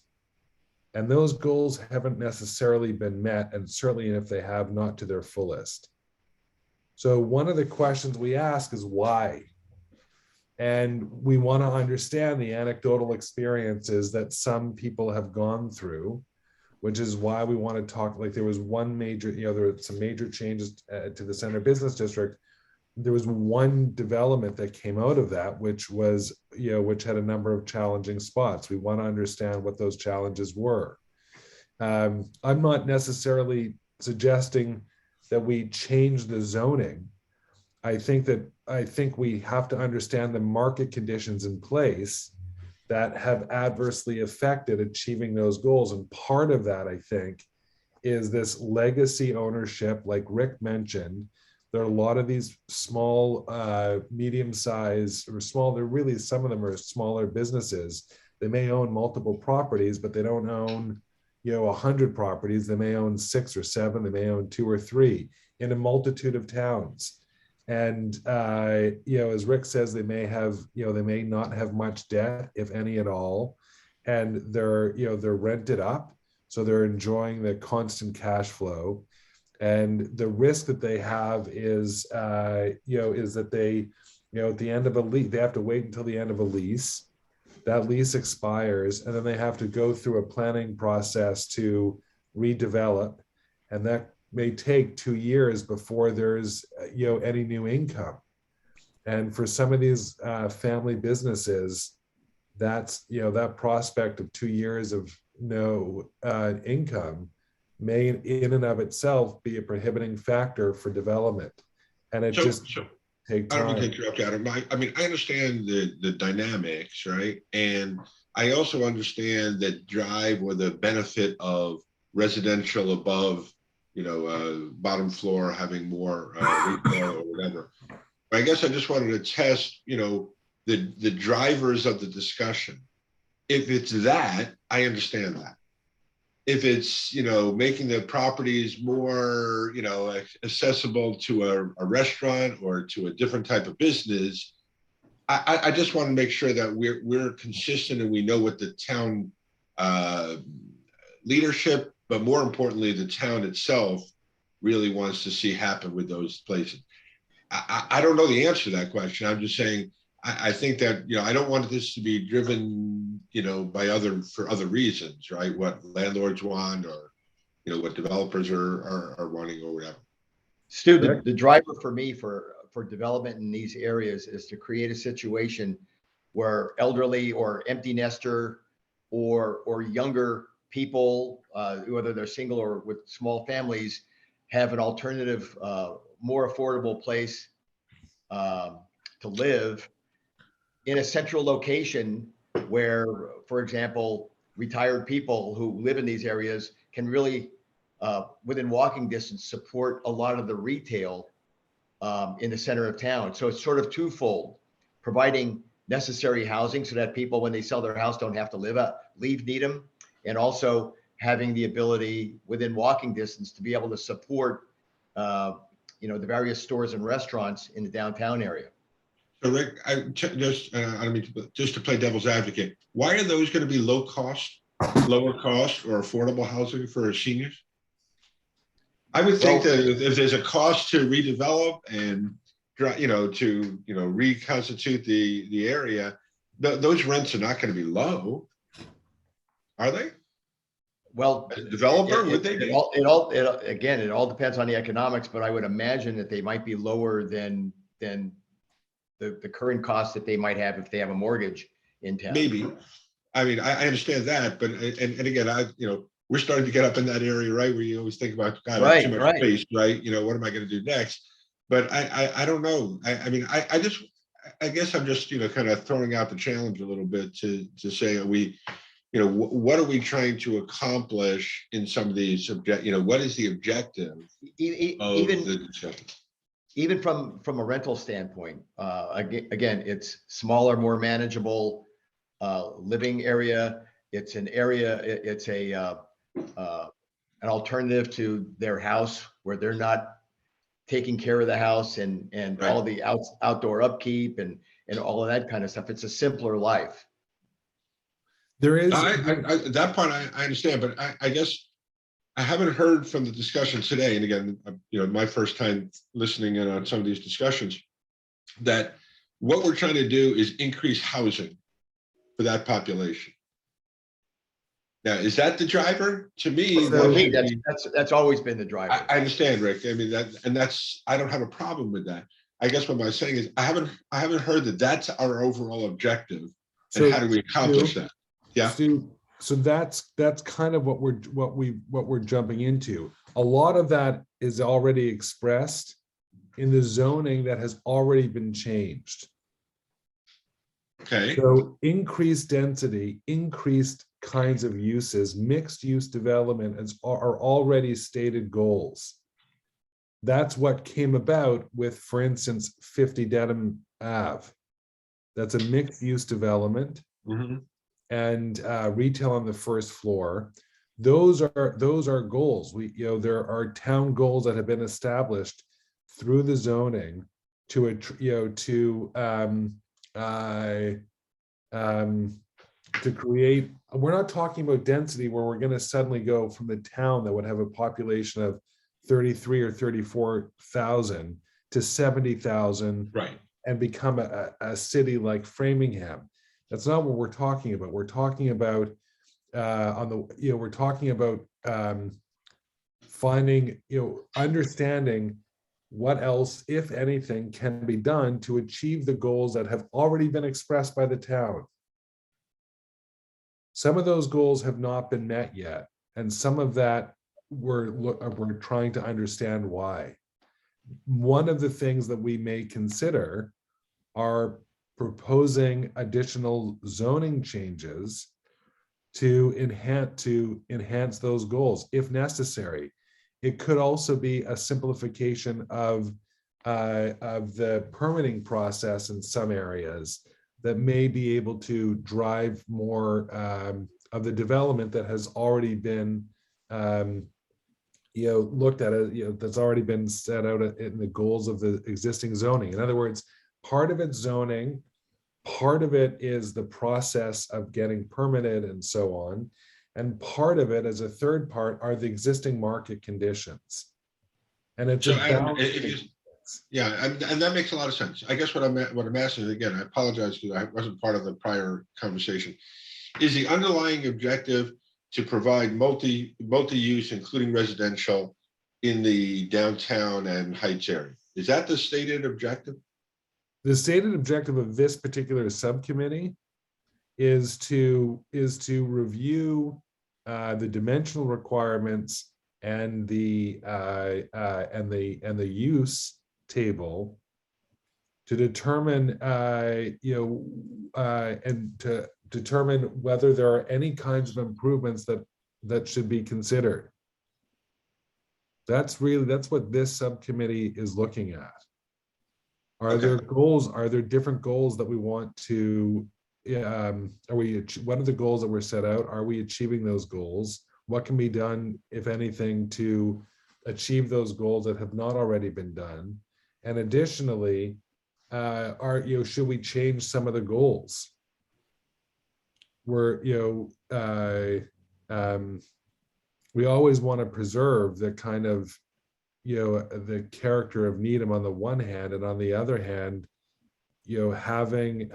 And those goals haven't necessarily been met, and certainly if they have, not to their fullest. So one of the questions we ask is why? And we want to understand the anecdotal experiences that some people have gone through, which is why we want to talk, like there was one major, there were some major changes to the Center Business District. There was one development that came out of that, which was, which had a number of challenging spots. We want to understand what those challenges were. I'm not necessarily suggesting that we change the zoning. I think we have to understand the market conditions in place that have adversely affected achieving those goals. And part of that, I think, is this legacy ownership, like Rick mentioned. There are a lot of these small, medium-sized or small, some of them are smaller businesses. They may own multiple properties, but they don't own, 100 properties. They may own 6 or 7, they may own 2 or 3 in a multitude of towns. And, as Rick says, they may not have much debt, if any at all. And they're rented up. So they're enjoying the constant cash flow. And the risk that they have is that they, at the end of a lease, they have to wait until the end of a lease. That lease expires, and then they have to go through a planning process to redevelop. And that may take 2 years before there's, any new income. And for some of these family businesses, that's, that prospect of 2 years of no income may in and of itself be a prohibiting factor for development. And it takes time. I don't mean to interrupt, Adam. I understand the dynamics, right? And I also understand the drive or the benefit of residential above, bottom floor having more retail or whatever. But I guess I just wanted to test, the drivers of the discussion. If it's that, I understand that. If it's, making the properties more, accessible to a restaurant or to a different type of business, I just want to make sure that we're consistent and we know what the town leadership but more importantly, the town itself really wants to see happen with those places. I don't know the answer to that question. I'm just saying, I think that, I don't want this to be driven, for other reasons, right? What landlords want, or, what developers are wanting, or whatever. Stu, the driver for me for development in these areas is to create a situation where elderly or empty nester or younger people, whether they're single or with small families, have an alternative, more affordable place to live in a central location where, for example, retired people who live in these areas can really, within walking distance, support a lot of the retail in the center of town. So it's sort of twofold: providing necessary housing so that people, when they sell their house, don't have to leave Needham, and also having the ability within walking distance to be able to support, the various stores and restaurants in the downtown area. So Rick, I mean, just to play devil's advocate, why are those going to be lower cost or affordable housing for seniors? I would think that if there's a cost to redevelop and, reconstitute the area, those rents are not going to be low, are they? Well, As a developer, would they be? Again, it all depends on the economics, but I would imagine that they might be lower than the current cost that they might have if they have a mortgage in town. Maybe. I mean, I understand that, but and again, we're starting to get up in that area, right, where you always think about, God, I have too much space, right? What am I going to do next? But I don't know. I mean, I guess I'm just, kind of throwing out the challenge a little bit to say, what are we trying to accomplish in some of these what is the objective of the discussion? Even from a rental standpoint, again, it's smaller, more manageable living area. It's an area, it's an alternative to their house where they're not taking care of the house and Right. all the outdoor upkeep and all of that kind of stuff. It's a simpler life. There is. That part I understand, but I guess I haven't heard from the discussion today, and again, my first time listening in on some of these discussions, that what we're trying to do is increase housing for that population. Now, is that the driver? To me, That's always been the driver. I understand, Rick. I mean, I don't have a problem with that. I guess what I'm saying is I haven't heard that that's our overall objective. And So, how do we accomplish that? Yeah. So that's kind of what we're jumping into. A lot of that is already expressed in the zoning that has already been changed. Okay. So increased density, increased kinds of uses, mixed use development are already stated goals. That's what came about with, for instance, 50 Dedham Ave. That's a mixed use development. Mm-hmm. And retail on the first floor. Those are goals. There are town goals that have been established through the zoning to create. We're not talking about density where we're going to suddenly go from the town that would have a population of 33 or 34,000 to 70,000, right, and become a city like Framingham. That's not what we're talking about. We're talking about finding, understanding what else, if anything, can be done to achieve the goals that have already been expressed by the town. Some of those goals have not been met yet, and some of that we're trying to understand why. One of the things that we may consider are proposing additional zoning changes to enhance those goals if necessary. It could also be a simplification of the permitting process in some areas that may be able to drive more of the development that has already been looked at it, that's already been set out in the goals of the existing zoning. In other words, part of it's zoning, part of it is the process of getting permitted and so on. And part of it, as a third part, are the existing market conditions. And it's So a Adam, balancing. yeah, and that makes a lot of sense. I guess what I'm asking, again, I apologize because I wasn't part of the prior conversation. Is the underlying objective to provide multi-use, including residential, in the downtown and Heights area? Is that the stated objective? The stated objective of this particular subcommittee is to review the dimensional requirements and the use table to determine and to determine whether there are any kinds of improvements that should be considered. That's what this subcommittee is looking at. Are there goals? Are there different goals that we want to? What are the goals that were set out? Are we achieving those goals? What can be done, if anything, to achieve those goals that have not already been done? And additionally, should we change some of the goals? We always want to preserve the kind of the character of Needham on the one hand, and on the other hand, having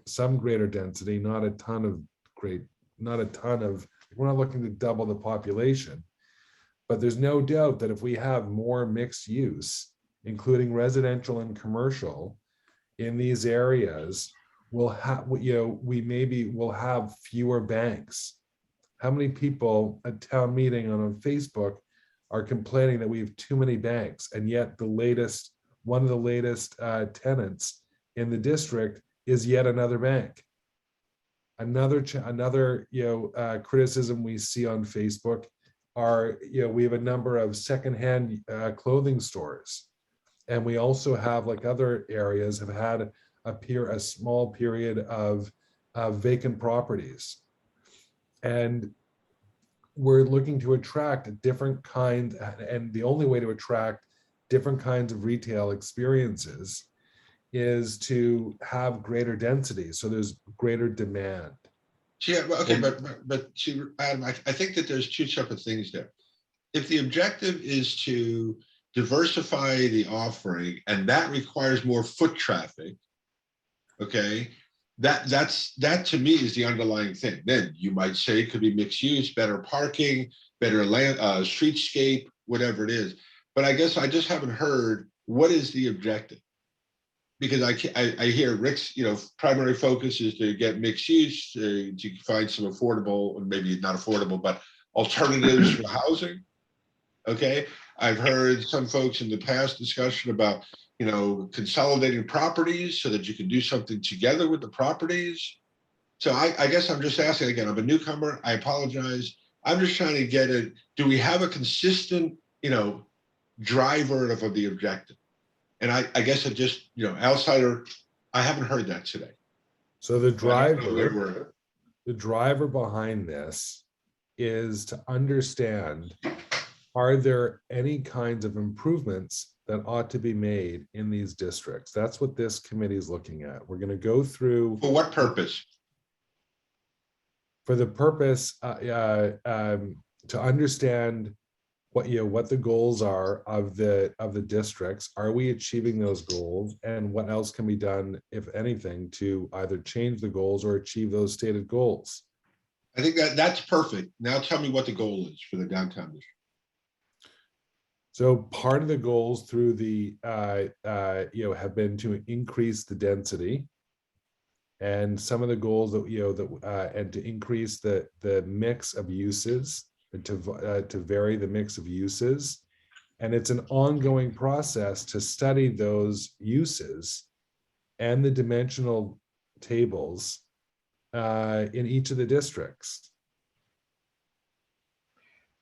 some greater density, not a ton of, we're not looking to double the population, but there's no doubt that if we have more mixed use, including residential and commercial, in these areas, we'll have fewer banks. How many people at town meeting on Facebook are complaining that we have too many banks, and yet one of the latest tenants in the district is yet another bank? Another criticism we see on Facebook are we have a number of secondhand clothing stores, and we also have, like other areas, have had a small period of vacant properties. And we're looking to attract different kinds, and the only way to attract different kinds of retail experiences is to have greater density. So there's greater demand. Yeah, okay, but see, Adam, I think that there's two separate things there. If the objective is to diversify the offering, and that requires more foot traffic, okay, that to me is the underlying thing. Then you might say it could be mixed use, better parking, better land, streetscape, whatever it is. But I guess I just haven't heard what is the objective, because I hear Rick's primary focus is to get mixed use, to find some affordable, maybe not affordable, but alternatives for housing. Okay, I've heard some folks in the past discussion about consolidating properties so that you can do something together with the properties. So I guess I'm just asking again, I'm a newcomer, I apologize. I'm just trying to get it. Do we have a consistent, driver of the objective? And I guess it just, outsider, I haven't heard that today. So the driver behind this is to understand, are there any kinds of improvements that ought to be made in these districts? That's what this committee is looking at. We're going to go through. For what purpose? For the purpose to understand what the goals are of the districts. Are we achieving those goals, and what else can be done, if anything, to either change the goals or achieve those stated goals? I think that's perfect. Now tell me what the goal is for the downtown district. So part of the goals through the have been to increase the density, and some of the goals that and to increase the mix of uses, to vary the mix of uses. And it's an ongoing process to study those uses and the dimensional tables in each of the districts.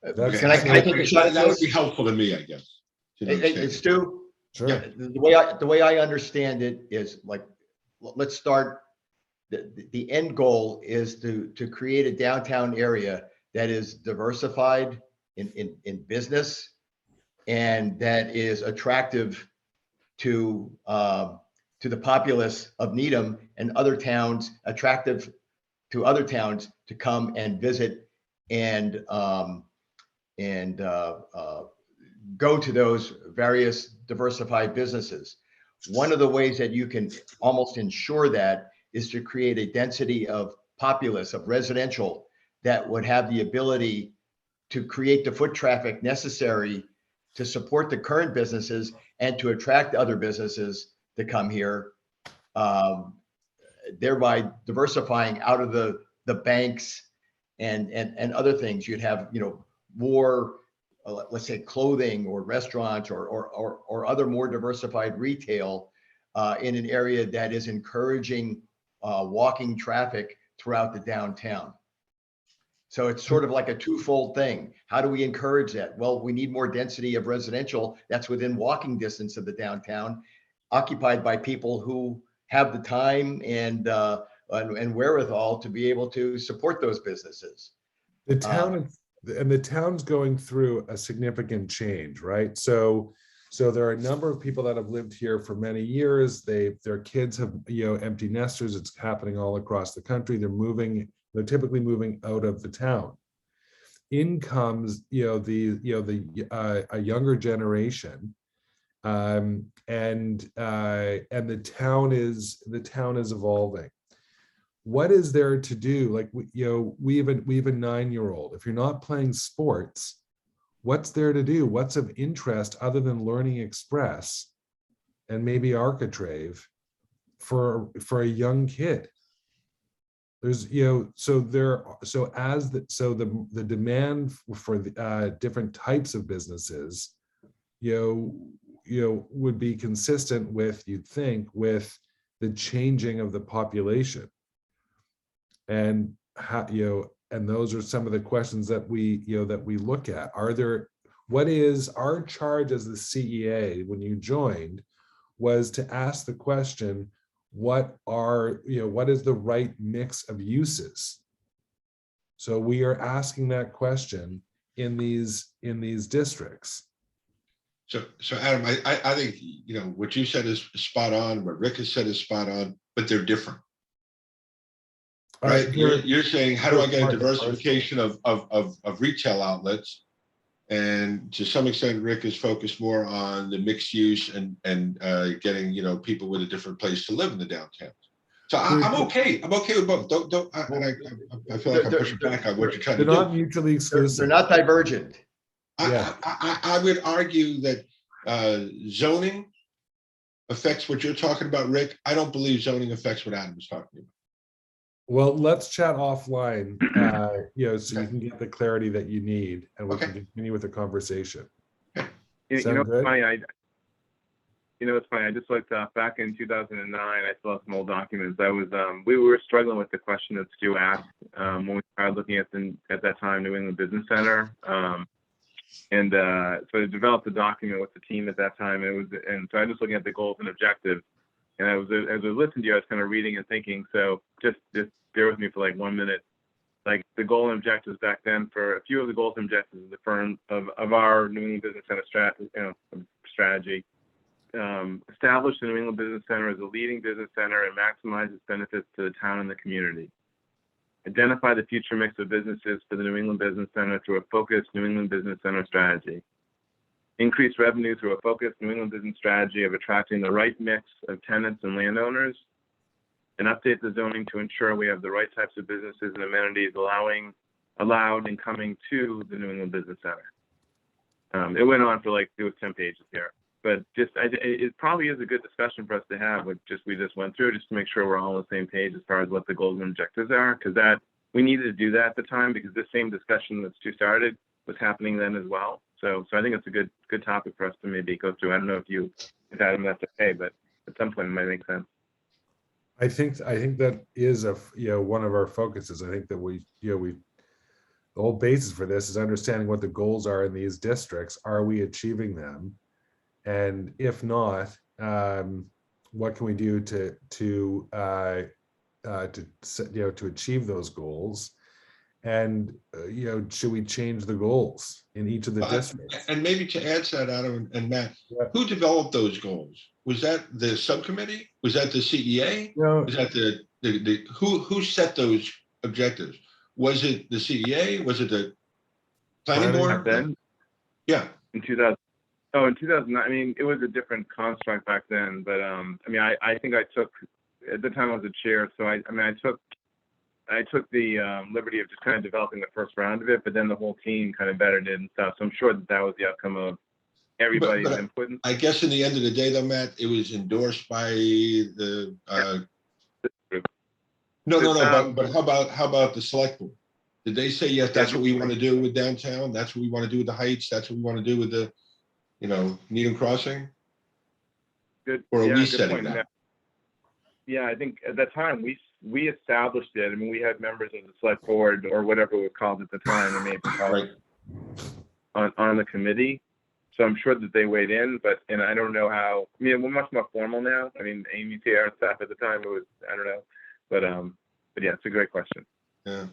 Can I take a shot at that would this? be helpful to me, I guess. It's Stu. Sure. Yeah, the way I understand it is, like, let's start. The end goal is to create a downtown area that is diversified in business, and that is attractive to the populace of Needham and other towns, attractive to other towns to come and visit and go to those various diversified businesses. One of the ways that you can almost ensure that is to create a density of populace, of residential, that would have the ability to create the foot traffic necessary to support the current businesses and to attract other businesses to come here, thereby diversifying out of the banks and other things. You'd have, more, let's say, clothing or restaurants or other more diversified retail in an area that is encouraging walking traffic throughout the downtown. So it's sort of like a twofold thing. How do we encourage that? Well, we need more density of residential that's within walking distance of the downtown, occupied by people who have the time and wherewithal to be able to support those businesses. The town's going through a significant change, right? So there are a number of people that have lived here for many years. Their kids have, empty nesters. It's happening all across the country. They're typically moving out of the town. In comes, a younger generation, and the town is evolving. What is there to do? Like, we have a 9-year-old. If you're not playing sports, what's there to do? What's of interest other than Learning Express and maybe Architrave for a young kid? There's, the demand for the different types of businesses, would be consistent with, you'd think, with the changing of the population. And how, and those are some of the questions that we look at. What is our charge as the CEA when you joined was to ask the question, what is the right mix of uses? So we are asking that question in these districts. So Adam, I think, what you said is spot on, what Rick has said is spot on, but they're different. Right? You're saying, how do I get a diversification of retail outlets? And to some extent, Rick is focused more on the mixed use and getting, people with a different place to live in the downtown. So I'm okay. I'm okay with both. I feel like I'm pushing back on what you're trying to do. They're not mutually exclusive. They're not divergent. I would argue that zoning affects what you're talking about, Rick. I don't believe zoning affects what Adam was talking about. Well, let's chat offline, so you can get the clarity that you need, and we can continue with the conversation. It's funny. It's funny. I just looked back in 2009. I still have some old documents. We were struggling with the question that Stu asked when we started looking at that time New England Business Center, so I developed a document with the team at that time. And so I was just looking at the goals and objectives. And as I listened to you, I was kind of reading and thinking. So just bear with me for like 1 minute. Like the goal and objectives back then, for a few of the goals and objectives of the firm of our New England Business Center strategy, establish the New England Business Center as a leading business center and maximize its benefits to the town and the community. Identify the future mix of businesses for the New England Business Center through a focused New England Business Center strategy. Increase revenue through a focused New England business strategy of attracting the right mix of tenants and landowners, and update the zoning to ensure we have the right types of businesses and amenities allowed and coming to the New England Business Center. It went on for it was 10 pages here, but it probably is a good discussion for us to have. We just went through just to make sure we're all on the same page as far as what the goals and objectives are, because we needed to do that at the time, because this same discussion that Stu started was happening then as well. So I think it's a good topic for us to maybe go through. I don't know if Adam, that's okay, but at some point it might make sense. I think that is one of our focuses. I think that the whole basis for this is understanding what the goals are in these districts. Are we achieving them? And if not, what can we do to achieve those goals? And should we change the goals in each of the districts? And maybe to add to that, Adam and Matt, who developed those goals? Was that the subcommittee? Was that the CEA? No. Was that who set those objectives? Was it the CEA? Was it the planning Planning. board? Then Yeah, in 2000, oh, in 2009, I mean, it was a different construct back then, but I mean, I think I took, at the time I was a chair, so I mean, I took the liberty of just kind of developing the first round of it, but then the whole team kind of bettered it and stuff. So I'm sure that that was the outcome of everybody's but input. I guess in the end of the day though, Matt, it was endorsed by the, no, but how about the select board? Did they say, yes, that's what we want to do with downtown? That's what we want to do with the Heights? That's what we want to do with the, Needham Crossing? Good. Or are Yeah, we good setting point. that? Yeah, I think at that time we established it. I mean, we had members of the select board or whatever it was called at the time, and Right. on the committee. So I'm sure that they weighed in, and I don't know how. I mean, we're much more formal now. I mean, Amy T. staff at the time, it was, I don't know, but yeah, it's a great question. Yeah.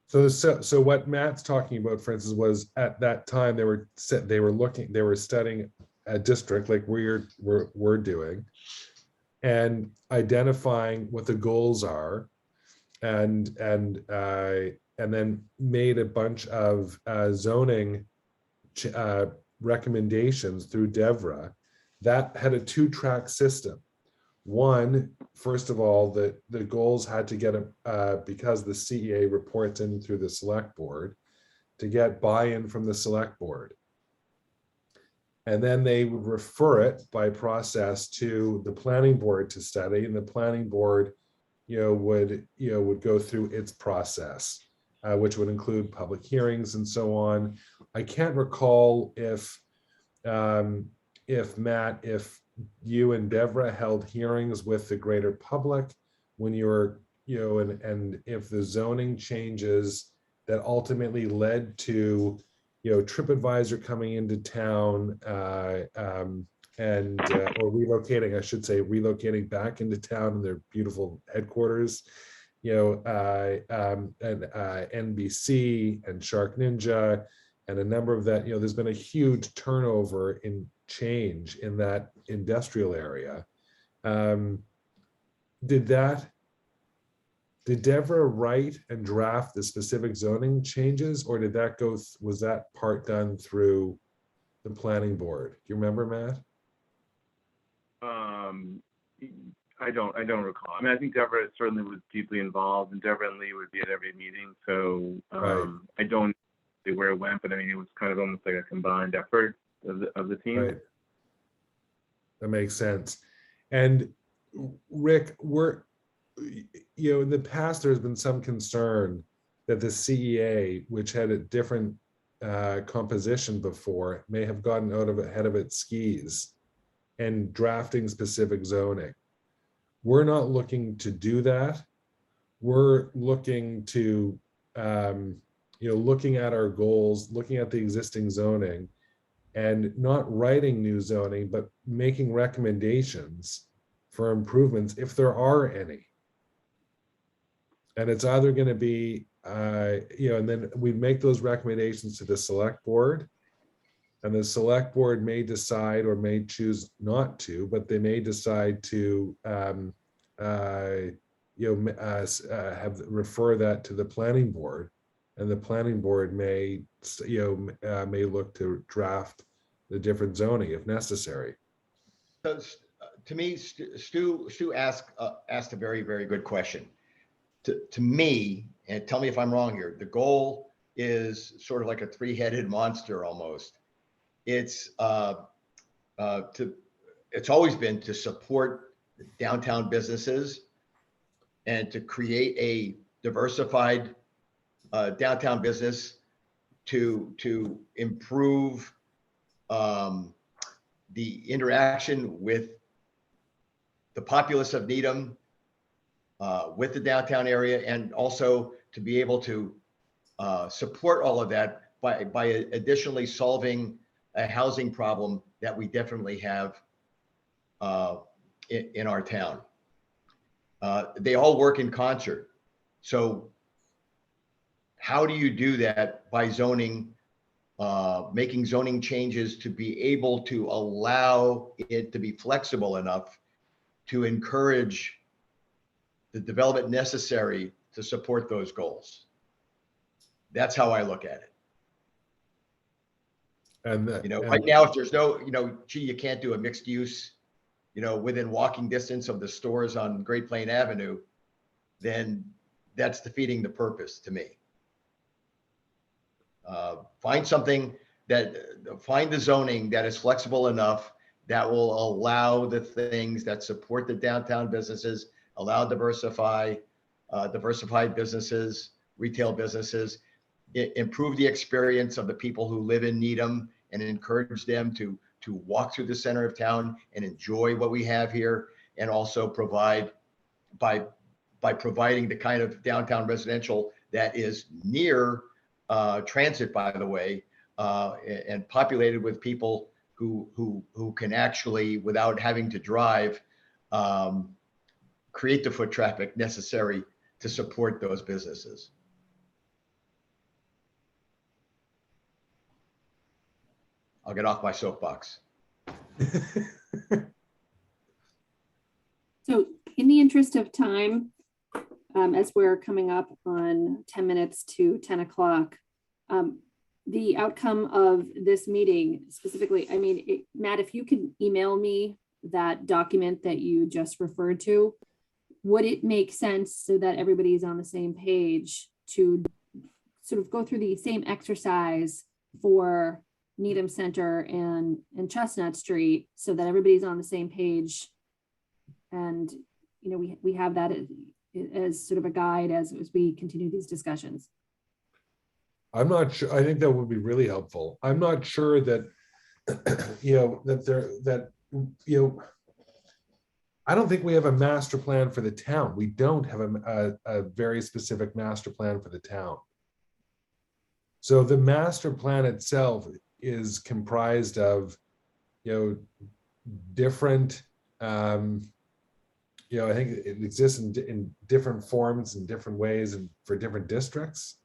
So what Matt's talking about, for instance, was at that time they were studying a district like we're doing, and identifying what the goals are, and then made a bunch of zoning recommendations through DEVRA that had a 2-track system. One, first of all, the goals had to get because the CEA reports in through the select board, to get buy-in from the select board. And then they would refer it by process to the planning board to study, and the planning board, would go through its process, which would include public hearings and so on. I can't recall if Matt, if you and Devra held hearings with the greater public when you were, and if the zoning changes that ultimately led to, TripAdvisor coming into town or relocating, I should say, relocating back into town in their beautiful headquarters, and NBC and Shark Ninja, and a number of that, there's been a huge turnover in change in that industrial area. Did Devra write and draft the specific zoning changes, or was that part done through the planning board? Do you remember, Matt? I don't recall. I mean, I think Deborah certainly was deeply involved, and Deborah and Lee would be at every meeting. So Right. I don't know where it went, but I mean, it was kind of almost like a combined effort of the team. Right. That makes sense. And Rick, in the past, there's been some concern that the CEA, which had a different composition before, may have gotten ahead of its skis and drafting specific zoning. We're not looking to do that. We're looking to, looking at our goals, looking at the existing zoning, and not writing new zoning, but making recommendations for improvements if there are any. And it's either going to be, and then we make those recommendations to the select board, and the select board may decide or may choose not to, but they may decide to, refer that to the planning board, and the planning board may look to draft the different zoning if necessary. So to me, Stu asked a very, very good question. To me, and tell me if I'm wrong here, the goal is sort of like a 3-headed monster almost. It's always been to support downtown businesses and to create a diversified downtown business to improve the interaction with the populace of Needham, with the downtown area, and also to be able to support all of that by additionally solving a housing problem that we definitely have in our town. They all work in concert. So how do you do that? By zoning, making zoning changes to be able to allow it to be flexible enough to encourage the development necessary to support those goals. That's how I look at it. And Right now, if there's no, gee, you can't do a mixed use, within walking distance of the stores on Great Plain Avenue, then that's defeating the purpose to me. Find the zoning that is flexible enough that will allow the things that support the downtown businesses, allow diversified businesses, retail businesses, improve the experience of the people who live in Needham, and encourage them to walk through the center of town and enjoy what we have here, and also provide by providing the kind of downtown residential that is near transit, by the way, and populated with people who can actually, without having to drive, create the foot traffic necessary to support those businesses. I'll get off my soapbox. So in the interest of time, as we're coming up on 10 minutes to 10 o'clock, the outcome of this meeting specifically, I mean, Matt, if you can email me that document that you just referred to, would it make sense so that everybody's on the same page to sort of go through the same exercise for Needham Center and Chestnut Street so that everybody's on the same page? And, we have that as sort of a guide as we continue these discussions. I'm not sure. I think that would be really helpful. I'm not sure that, I don't think we have a master plan for the town. We don't have a very specific master plan for the town. So the master plan itself is comprised of, different, I think it exists in different forms and different ways and for different districts.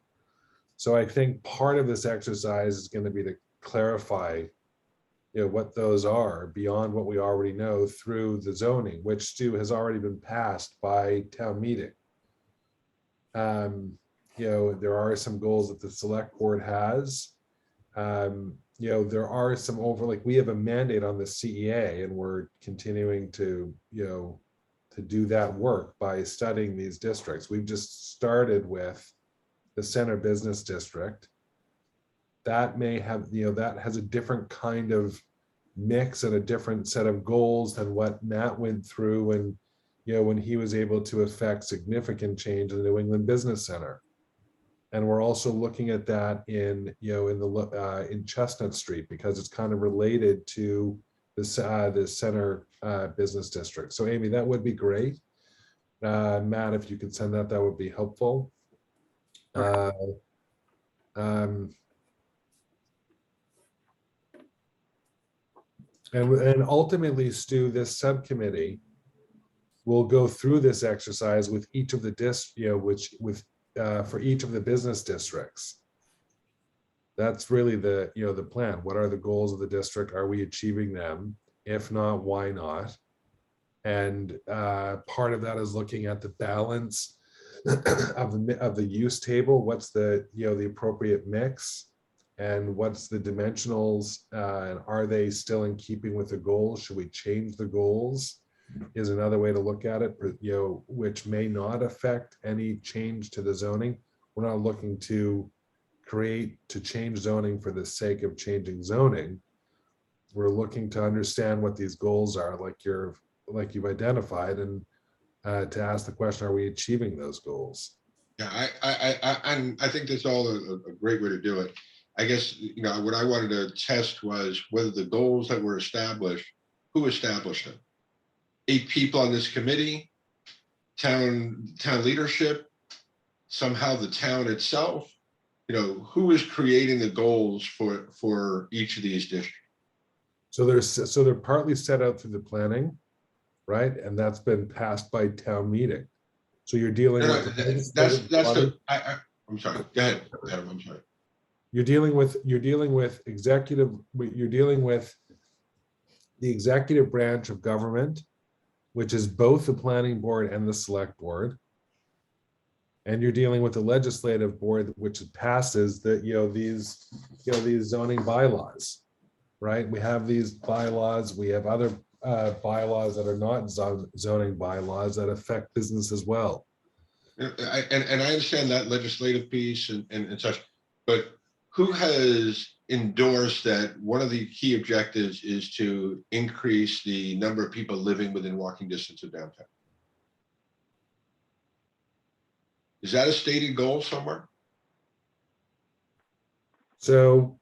So I think part of this exercise is going to be to clarify, what those are beyond what we already know through the zoning, which Stu has already been passed by town meeting. There are some goals that the select board has. There are some we have a mandate on the CEA, and we're continuing to, to do that work by studying these districts. We've just started with the center business district. That may have, that has a different kind of mix and a different set of goals than what Matt went through when he was able to affect significant change in the New England Business Center. And we're also looking at that in Chestnut Street, because it's kind of related to the center business district. So Amy, that would be great. Matt, if you could send that, that would be helpful. And ultimately, Stu, this subcommittee will go through this exercise with each of the for each of the business districts. That's really the plan. What are the goals of the district? Are we achieving them? If not, why not? And part of that is looking at the balance of the use table. What's the appropriate mix, and what's the dimensionals, and are they still in keeping with the goals? Should we change the goals? Is another way to look at it, which may not affect any change to the zoning. We're not looking to change zoning for the sake of changing zoning. We're looking to understand what these goals are, like you've identified, and to ask the question, are we achieving those goals? Yeah, I think that's all a great way to do it. I guess, what I wanted to test was whether the goals that were established, who established them? 8 people on this committee, town leadership, somehow the town itself. Who is creating the goals for each of these districts? So they're partly set out through the planning, right? And that's been passed by town meeting. So you're dealing with I'm sorry. Go ahead, Adam. I'm sorry. You're dealing with the executive branch of government. which is both the planning board and the select board. And you're dealing with the legislative board, which passes these zoning bylaws, right? We have these bylaws, we have other bylaws that are not zoning bylaws that affect business as well. And I understand that legislative piece and such, but who has endorsed that one of the key objectives is to increase the number of people living within walking distance of downtown? Is that a stated goal somewhere? So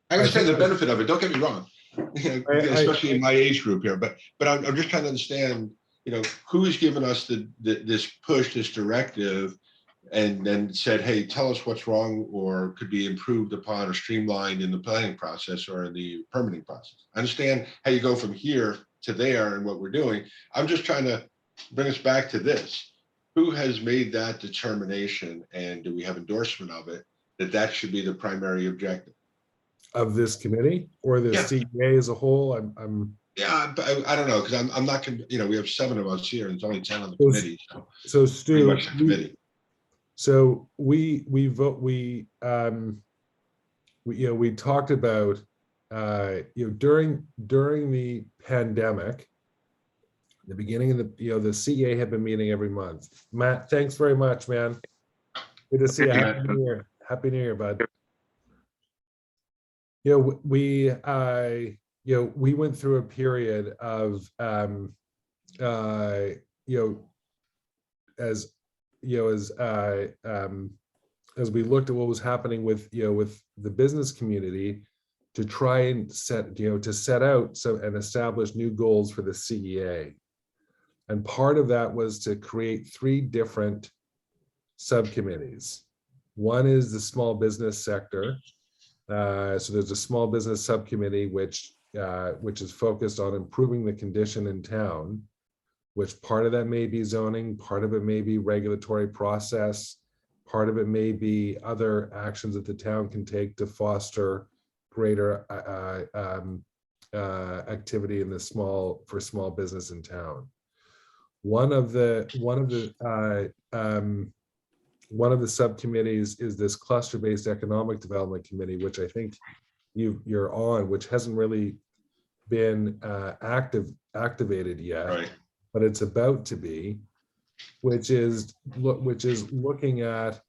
I understand think the benefit of it, don't get me wrong, especially in my age group here, but I'm just trying to understand, who's given us this push, this directive, and then said, hey, tell us what's wrong or could be improved upon or streamlined in the planning process or in the permitting process. I understand how you go from here to there and what we're doing. I'm just trying to bring us back to this. Who has made that determination, and do we have endorsement of it, that should be the primary objective? of this committee or the Yeah. CEA as a whole, Yeah, I don't know, because I'm not, we have 7 of us here and it's only 10 on the Those- committee. So so pretty Stu, much the committee. so we talked about during the pandemic, the beginning of the CEA had been meeting every month. Matt, thanks very much, man. Good to see you. Thank you, Happy Matt. New Year. Happy New Year, bud. We went through a period of as we looked at what was happening with the business community, to try and set out and establish new goals for the CEA. And part of that was to create 3 different subcommittees. One is the small business sector. So there's a small business subcommittee which is focused on improving the condition in town, which part of that may be zoning, part of it may be regulatory process, part of it may be other actions that the town can take to foster greater activity in for small business in town. One of the subcommittees is this cluster-based economic development committee, which I think you're on, which hasn't really been activated yet, Right. but it's about to be, which is looking at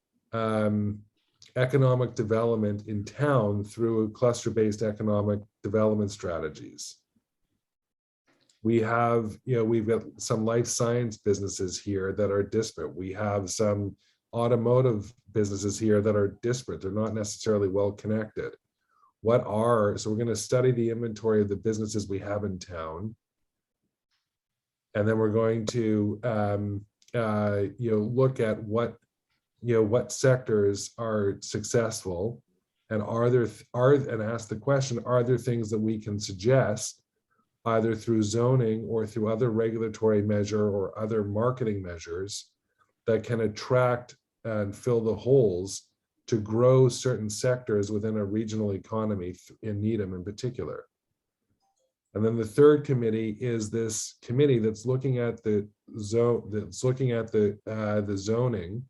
economic development in town through cluster-based economic development strategies. We've got some life science businesses here that are disparate. We have some automotive businesses here that are disparate. They're not necessarily well connected. So we're going to study the inventory of the businesses we have in town. And then we're going to look at what sectors are successful, and and ask the question, are there things that we can suggest either through zoning or through other regulatory measure or other marketing measures that can attract and fill the holes to grow certain sectors within a regional economy in Needham in particular. And then the third committee is this committee that's looking at the zoning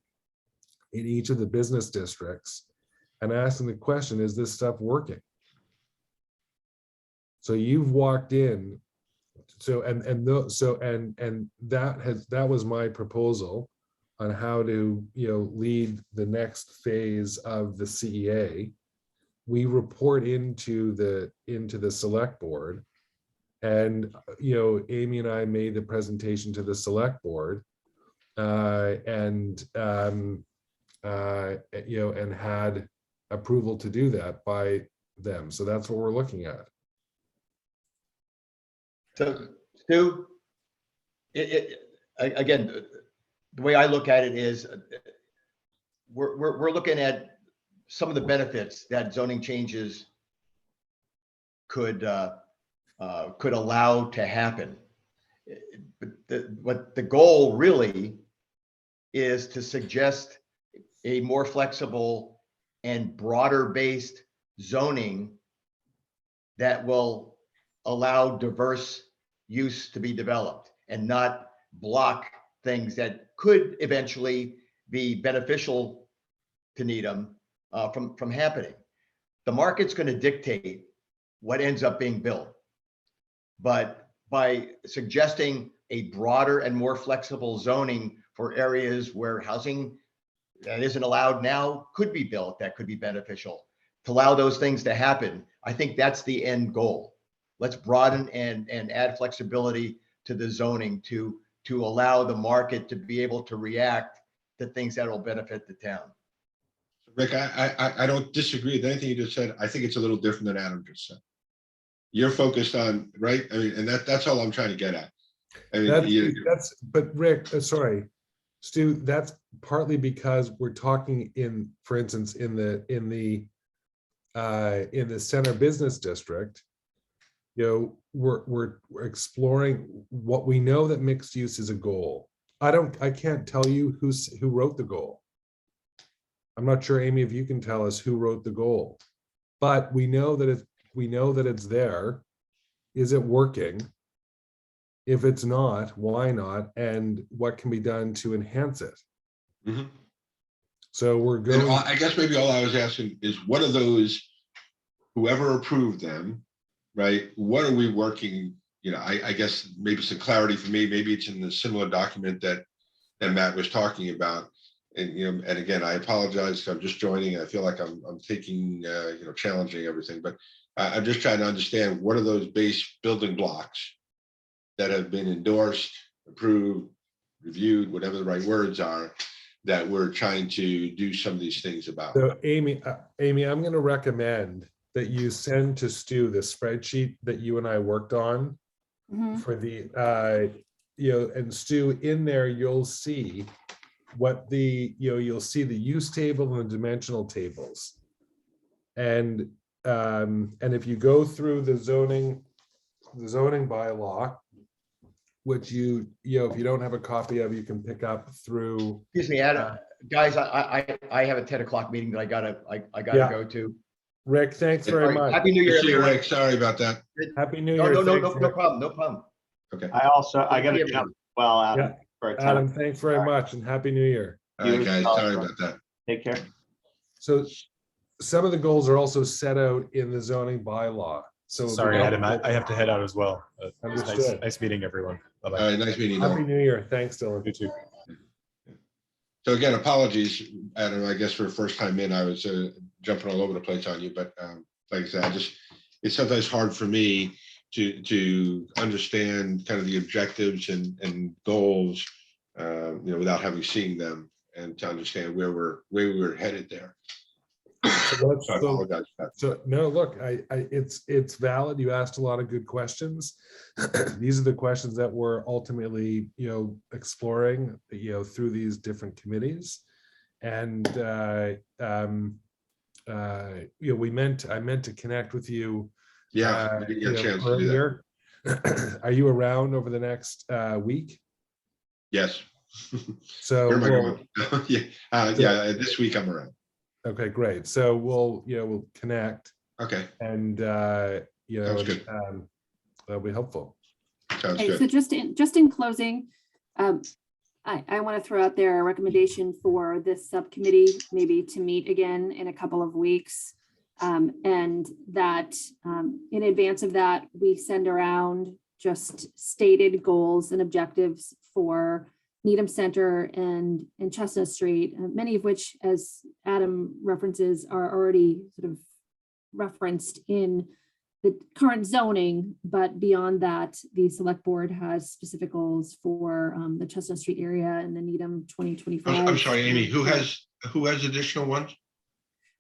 in each of the business districts and asking the question, is this stuff working? So you've walked in, that was my proposal on how to lead the next phase of the CEA. We report into the select board, and Amy and I made the presentation to the select board, and had approval to do that by them. So that's what we're looking at. So, Stu, again, the way I look at it is we're looking at some of the benefits that zoning changes could allow to happen. But what the goal really is to suggest a more flexible and broader based zoning that will allow diverse use to be developed and not block things that could eventually be beneficial to Needham from happening. The market's going to dictate what ends up being built. But by suggesting a broader and more flexible zoning for areas where housing that isn't allowed now could be built, that could be beneficial, to allow those things to happen, I think that's the end goal. Let's broaden and add flexibility to the zoning to allow the market to be able to react to things that will benefit the town. Rick, I don't disagree with anything you just said. I think it's a little different than Adam just said. You're focused on, right? I mean, and that's all I'm trying to get at. I mean, but Rick, sorry, Stu, that's partly because we're talking in, for instance, in the center business district, you know, we're exploring what we know that mixed use is a goal. I can't tell you who wrote the goal. I'm not sure, Amy, if you can tell us who wrote the goal, but we know that it's there. Is it working? If it's not, why not? And what can be done to enhance it? mm-hmm. So we're And going. I guess maybe all I was asking is, what are those, whoever approved them, right? What are we working? You know, I guess maybe some clarity for me. Maybe it's in the similar document that Matt was talking about. And you know, and again, I apologize. I'm just joining. I feel like I'm taking you know, challenging everything, but I'm just trying to understand what are those base building blocks that have been endorsed, approved, reviewed, whatever the right words are, that we're trying to do some of these things about. So Amy, I'm going to recommend that you send to Stu the spreadsheet that you and I worked on for the, you know, and Stu, in there, you'll see what the, you know, you'll see the use table and the dimensional tables. And if you go through the zoning bylaw, which you know, if you don't have a copy of, you can pick up through. Excuse me, Adam, guys, I have a 10 o'clock meeting that I gotta Yeah. go to. Rick, thanks All very right, much. Happy New Year, See you, everyone. Rick. Sorry about that. Happy New No, Year. no Thanks, Rick. problem, no problem. Okay. I gotta Yeah. jump. Well, Adam, Yeah. for a Adam, time. thanks very much and Happy New Year. All right, You guys. as well. Sorry about that. Take care. So some of the goals are also set out in the zoning bylaw. So Sorry, Adam, I have to head out as well. It was Understood. nice meeting everyone. All Bye-bye. right, nice meeting you. Happy Noel. New Year. Thanks, Dylan. You too. So again, apologies, Adam, I guess for first time in, I was jumping all over the place on you, but like I said, it's sometimes hard for me to understand kind of the objectives and goals, you know, without having seen them and to understand where we were headed there. So I apologize for that. So no, look, it's valid. You asked a lot of good questions. These are the questions that we're ultimately, you know, exploring, you know, through these different committees. And you know, I meant to connect with you. Yeah, we didn't get a chance to do that. Earlier. Are you around over the next week? Yes. So Where am I we'll, going? Yeah, this week I'm around. okay, great. So we'll connect Okay, and you know, sounds good. that'll be helpful. Sounds Okay, good. so just in closing, I want to throw out there a recommendation for this subcommittee, maybe to meet again in a couple of weeks. And that in advance of that, we send around just stated goals and objectives for Needham Center and Chestnut Street, many of which, as Adam references, are already sort of referenced in the current zoning, but beyond that, the select board has specific goals for the Chestnut Street area and the Needham 2025. I'm sorry, Amy, who has additional ones?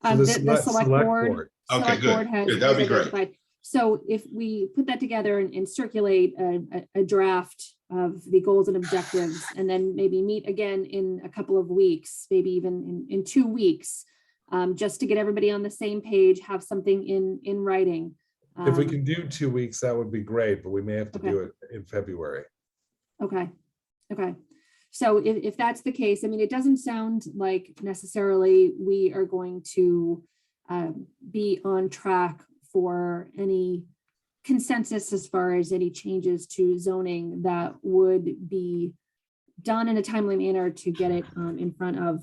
So The the select board. Okay, Select good, board has good, that'd be great. identified. So if we put that together and circulate a draft of the goals and objectives, and then maybe meet again in a couple of weeks, maybe even in 2 weeks, just to get everybody on the same page, have something in writing. If we can do 2 weeks, that would be great, but we may have to do it in February. Okay. So if that's the case, I mean, it doesn't sound like necessarily we are going to be on track for any consensus as far as any changes to zoning that would be done in a timely manner to get it in front of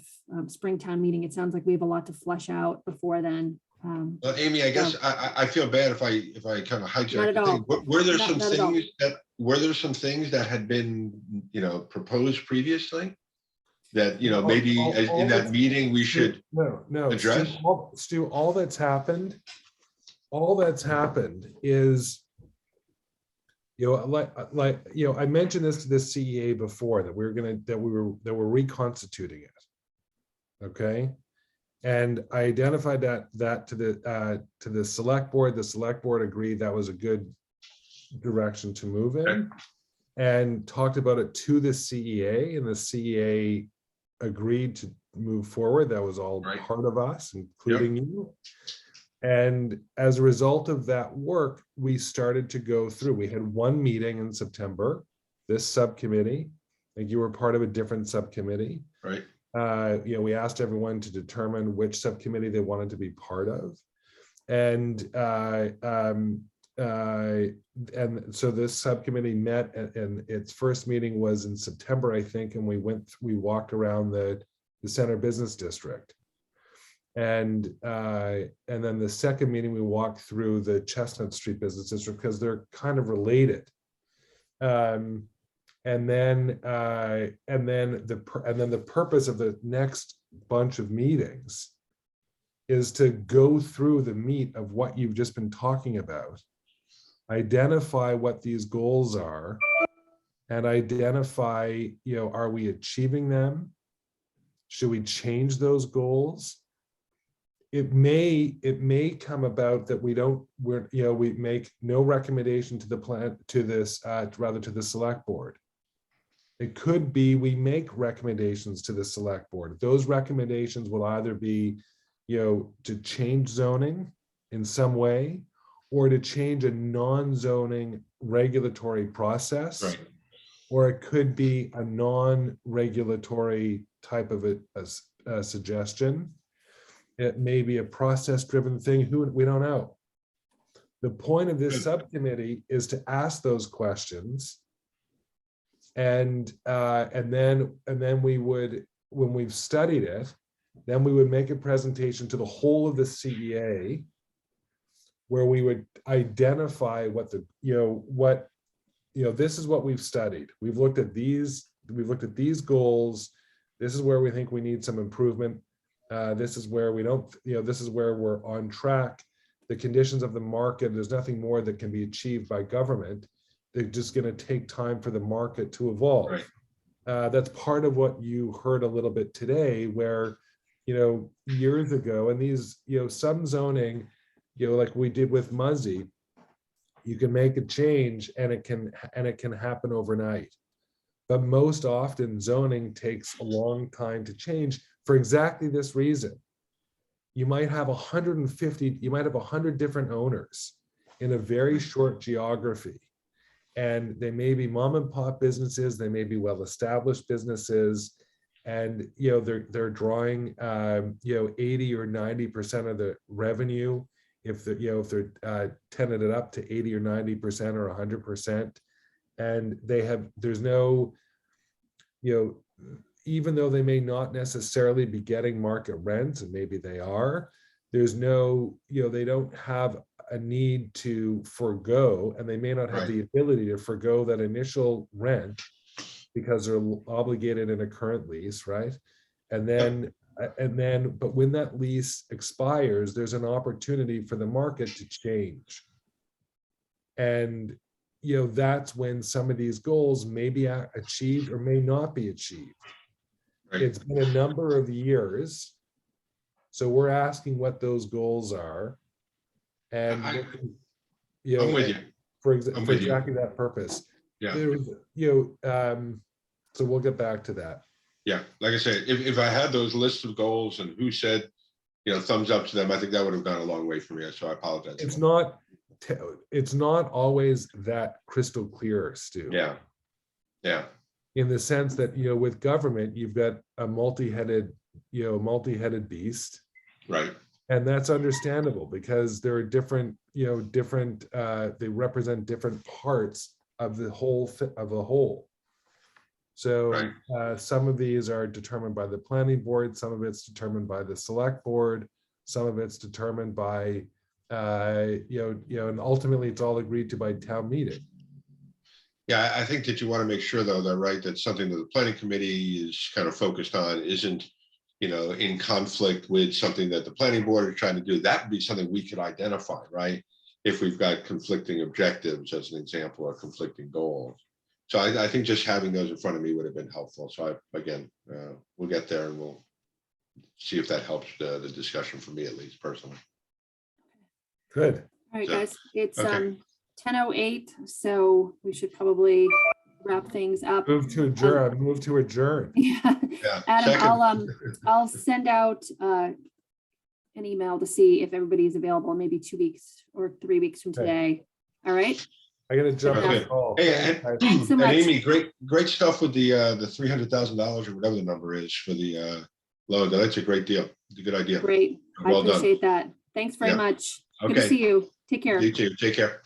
Springtown meeting. It sounds like we have a lot to flesh out before then. Well, Amy, I guess I feel bad if I kind of Not hijack at the thing. all. Were there Not- some not at all. things that had been, proposed previously? That, maybe in that meeting, we should No, address? Stu, all that's happened is, I mentioned this to the CEA before, that we're reconstituting it. Okay. And I identified that to the select board. The select board agreed that was a good direction to move in, Okay. and talked about it to the CEA, and the CEA agreed to move forward. That was all Right. part of us, including you. And as a result of that work, we started to go through. We had one meeting in September, this subcommittee. I think you were part of a different subcommittee. Right. We asked everyone to determine which subcommittee they wanted to be part of. And so this subcommittee met, and its first meeting was in September, I think, and we walked around the center business district. And then the second meeting, we walked through the Chestnut Street Business District, because they're kind of related. And then the purpose of the next bunch of meetings is to go through the meat of what you've just been talking about, identify what these goals are, and identify, are we achieving them? Should we change those goals? It may come about that we make no recommendation to the plan, to the select board. It could be we make recommendations to the select board. Those recommendations will either be, to change zoning in some way, or to change a non-zoning regulatory process. Right. Or it could be a non-regulatory type of a suggestion. It may be a process-driven thing. We don't know. The point of this subcommittee is to ask those questions, and then we would, when we've studied it, then we would make a presentation to the whole of the CEA, where we would identify this is what we've studied. We've looked at these goals. This is where we think we need some improvement. This is where we don't, this is where we're on track. The conditions of the market, there's nothing more that can be achieved by government. They're just going to take time for the market to evolve. Right. That's part of what you heard a little bit today, where, years ago, and these, some zoning, like we did with Muzzy, you can make a change and it can happen overnight. But most often zoning takes a long time to change for exactly this reason. You might have 150, you might have 100 different owners in a very short geography. And they may be mom and pop businesses, they may be well-established businesses, and they're drawing 80 or 90% of the revenue if they're tenanted up to 80 or 90% or 100%. And there's no, even though they may not necessarily be getting market rents, and maybe they are, there's no, they don't have a need to forego, and they may not have the ability to forego that initial rent because they're obligated in a current lease, right? And then, but when that lease expires, there's an opportunity for the market to change. And, that's when some of these goals may be achieved or may not be achieved. Right. It's been a number of years. So we're asking what those goals are. And I'm with you. for I'm with you. exactly that purpose. Yeah. So we'll get back to that. Yeah, like I said, if I had those lists of goals and who said, thumbs up to them, I think that would have gone a long way for me. So I apologize. It's not always that crystal clear, Stu. Yeah. Yeah. In the sense that, with government, you've got a multi-headed beast. Right. And that's understandable because there are different, they represent different parts of the whole. So some of these are determined by the planning board, some of it's determined by the select board, some of it's determined by, and ultimately it's all agreed to by town meeting. Yeah, I think that you want to make sure though, that something that the planning committee is kind of focused on isn't, in conflict with something that the planning board are trying to do. That would be something we could identify, right? If we've got conflicting objectives as an example, or conflicting goals. So I think just having those in front of me would have been helpful. So we'll get there and we'll see if that helps the discussion for me, at least personally. Good. All right, So, guys, it's okay. 10:08, so we should probably wrap things up. Move to adjourn. Yeah, Yeah. Adam, Second. I'll send out an email to see if everybody's available, maybe 2 weeks or 3 weeks from Okay. today. All right. I gotta jump on Okay. the call. Hey, Thanks so and much. Amy, great stuff with the $300,000 or whatever the number is for the loan. That's a great deal. It's a good idea. Great. I Well done. appreciate that. Thanks very Yeah. much. Good to Okay. see you. Take care. You too. Take care.